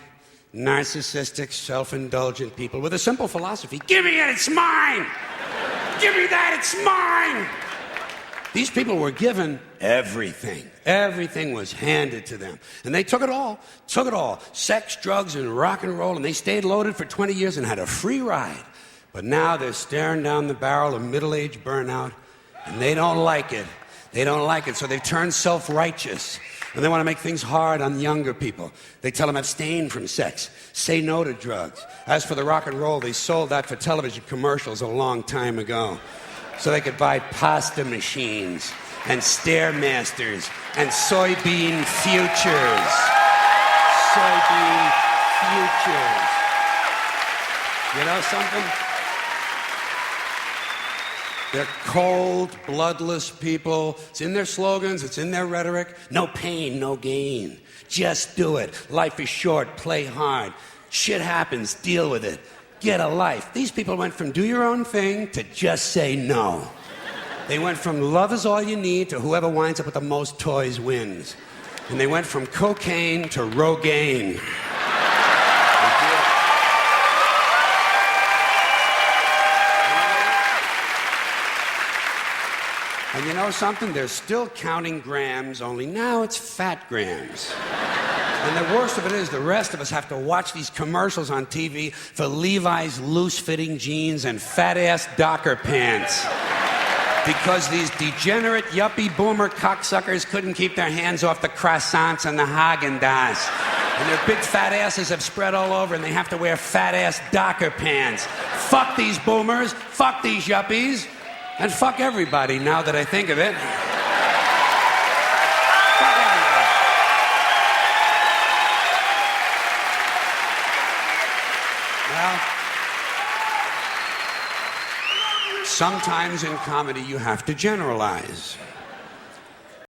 narcissistic, self-indulgent people with a simple philosophy. Give me it, it's mine! Give me that, it's mine! These people were given everything. Everything was handed to them. And they took it all. Sex, drugs, and rock and roll. And they stayed loaded for 20 years and had a free ride. But now they're staring down the barrel of middle-age burnout, and they don't like it. They don't like it, so they've turned self-righteous. And they want to make things hard on younger people. They tell them abstain from sex, say no to drugs. As for the rock and roll, they sold that for television commercials a long time ago. So they could buy pasta machines and Stairmasters and soybean futures. Soybean futures. You know something? They're cold, bloodless people. It's in their slogans, it's in their rhetoric. No pain, no gain. Just do it. Life is short, play hard. Shit happens, deal with it. Get a life. These people went from do your own thing to just say no. They went from love is all you need to whoever winds up with the most toys wins. And they went from cocaine to Rogaine. And you know something? They're still counting grams, only now it's fat grams. And the worst of it is the rest of us have to watch these commercials on TV for Levi's loose-fitting jeans and fat-ass Docker pants. Because these degenerate, yuppie, boomer cocksuckers couldn't keep their hands off the croissants and the Haagen-Dazs. And their big fat asses have spread all over, and they have to wear fat-ass Docker pants. Fuck these boomers, fuck these yuppies. And fuck everybody, now that I think of it. Fuck everybody. Well, sometimes in comedy you have to generalize.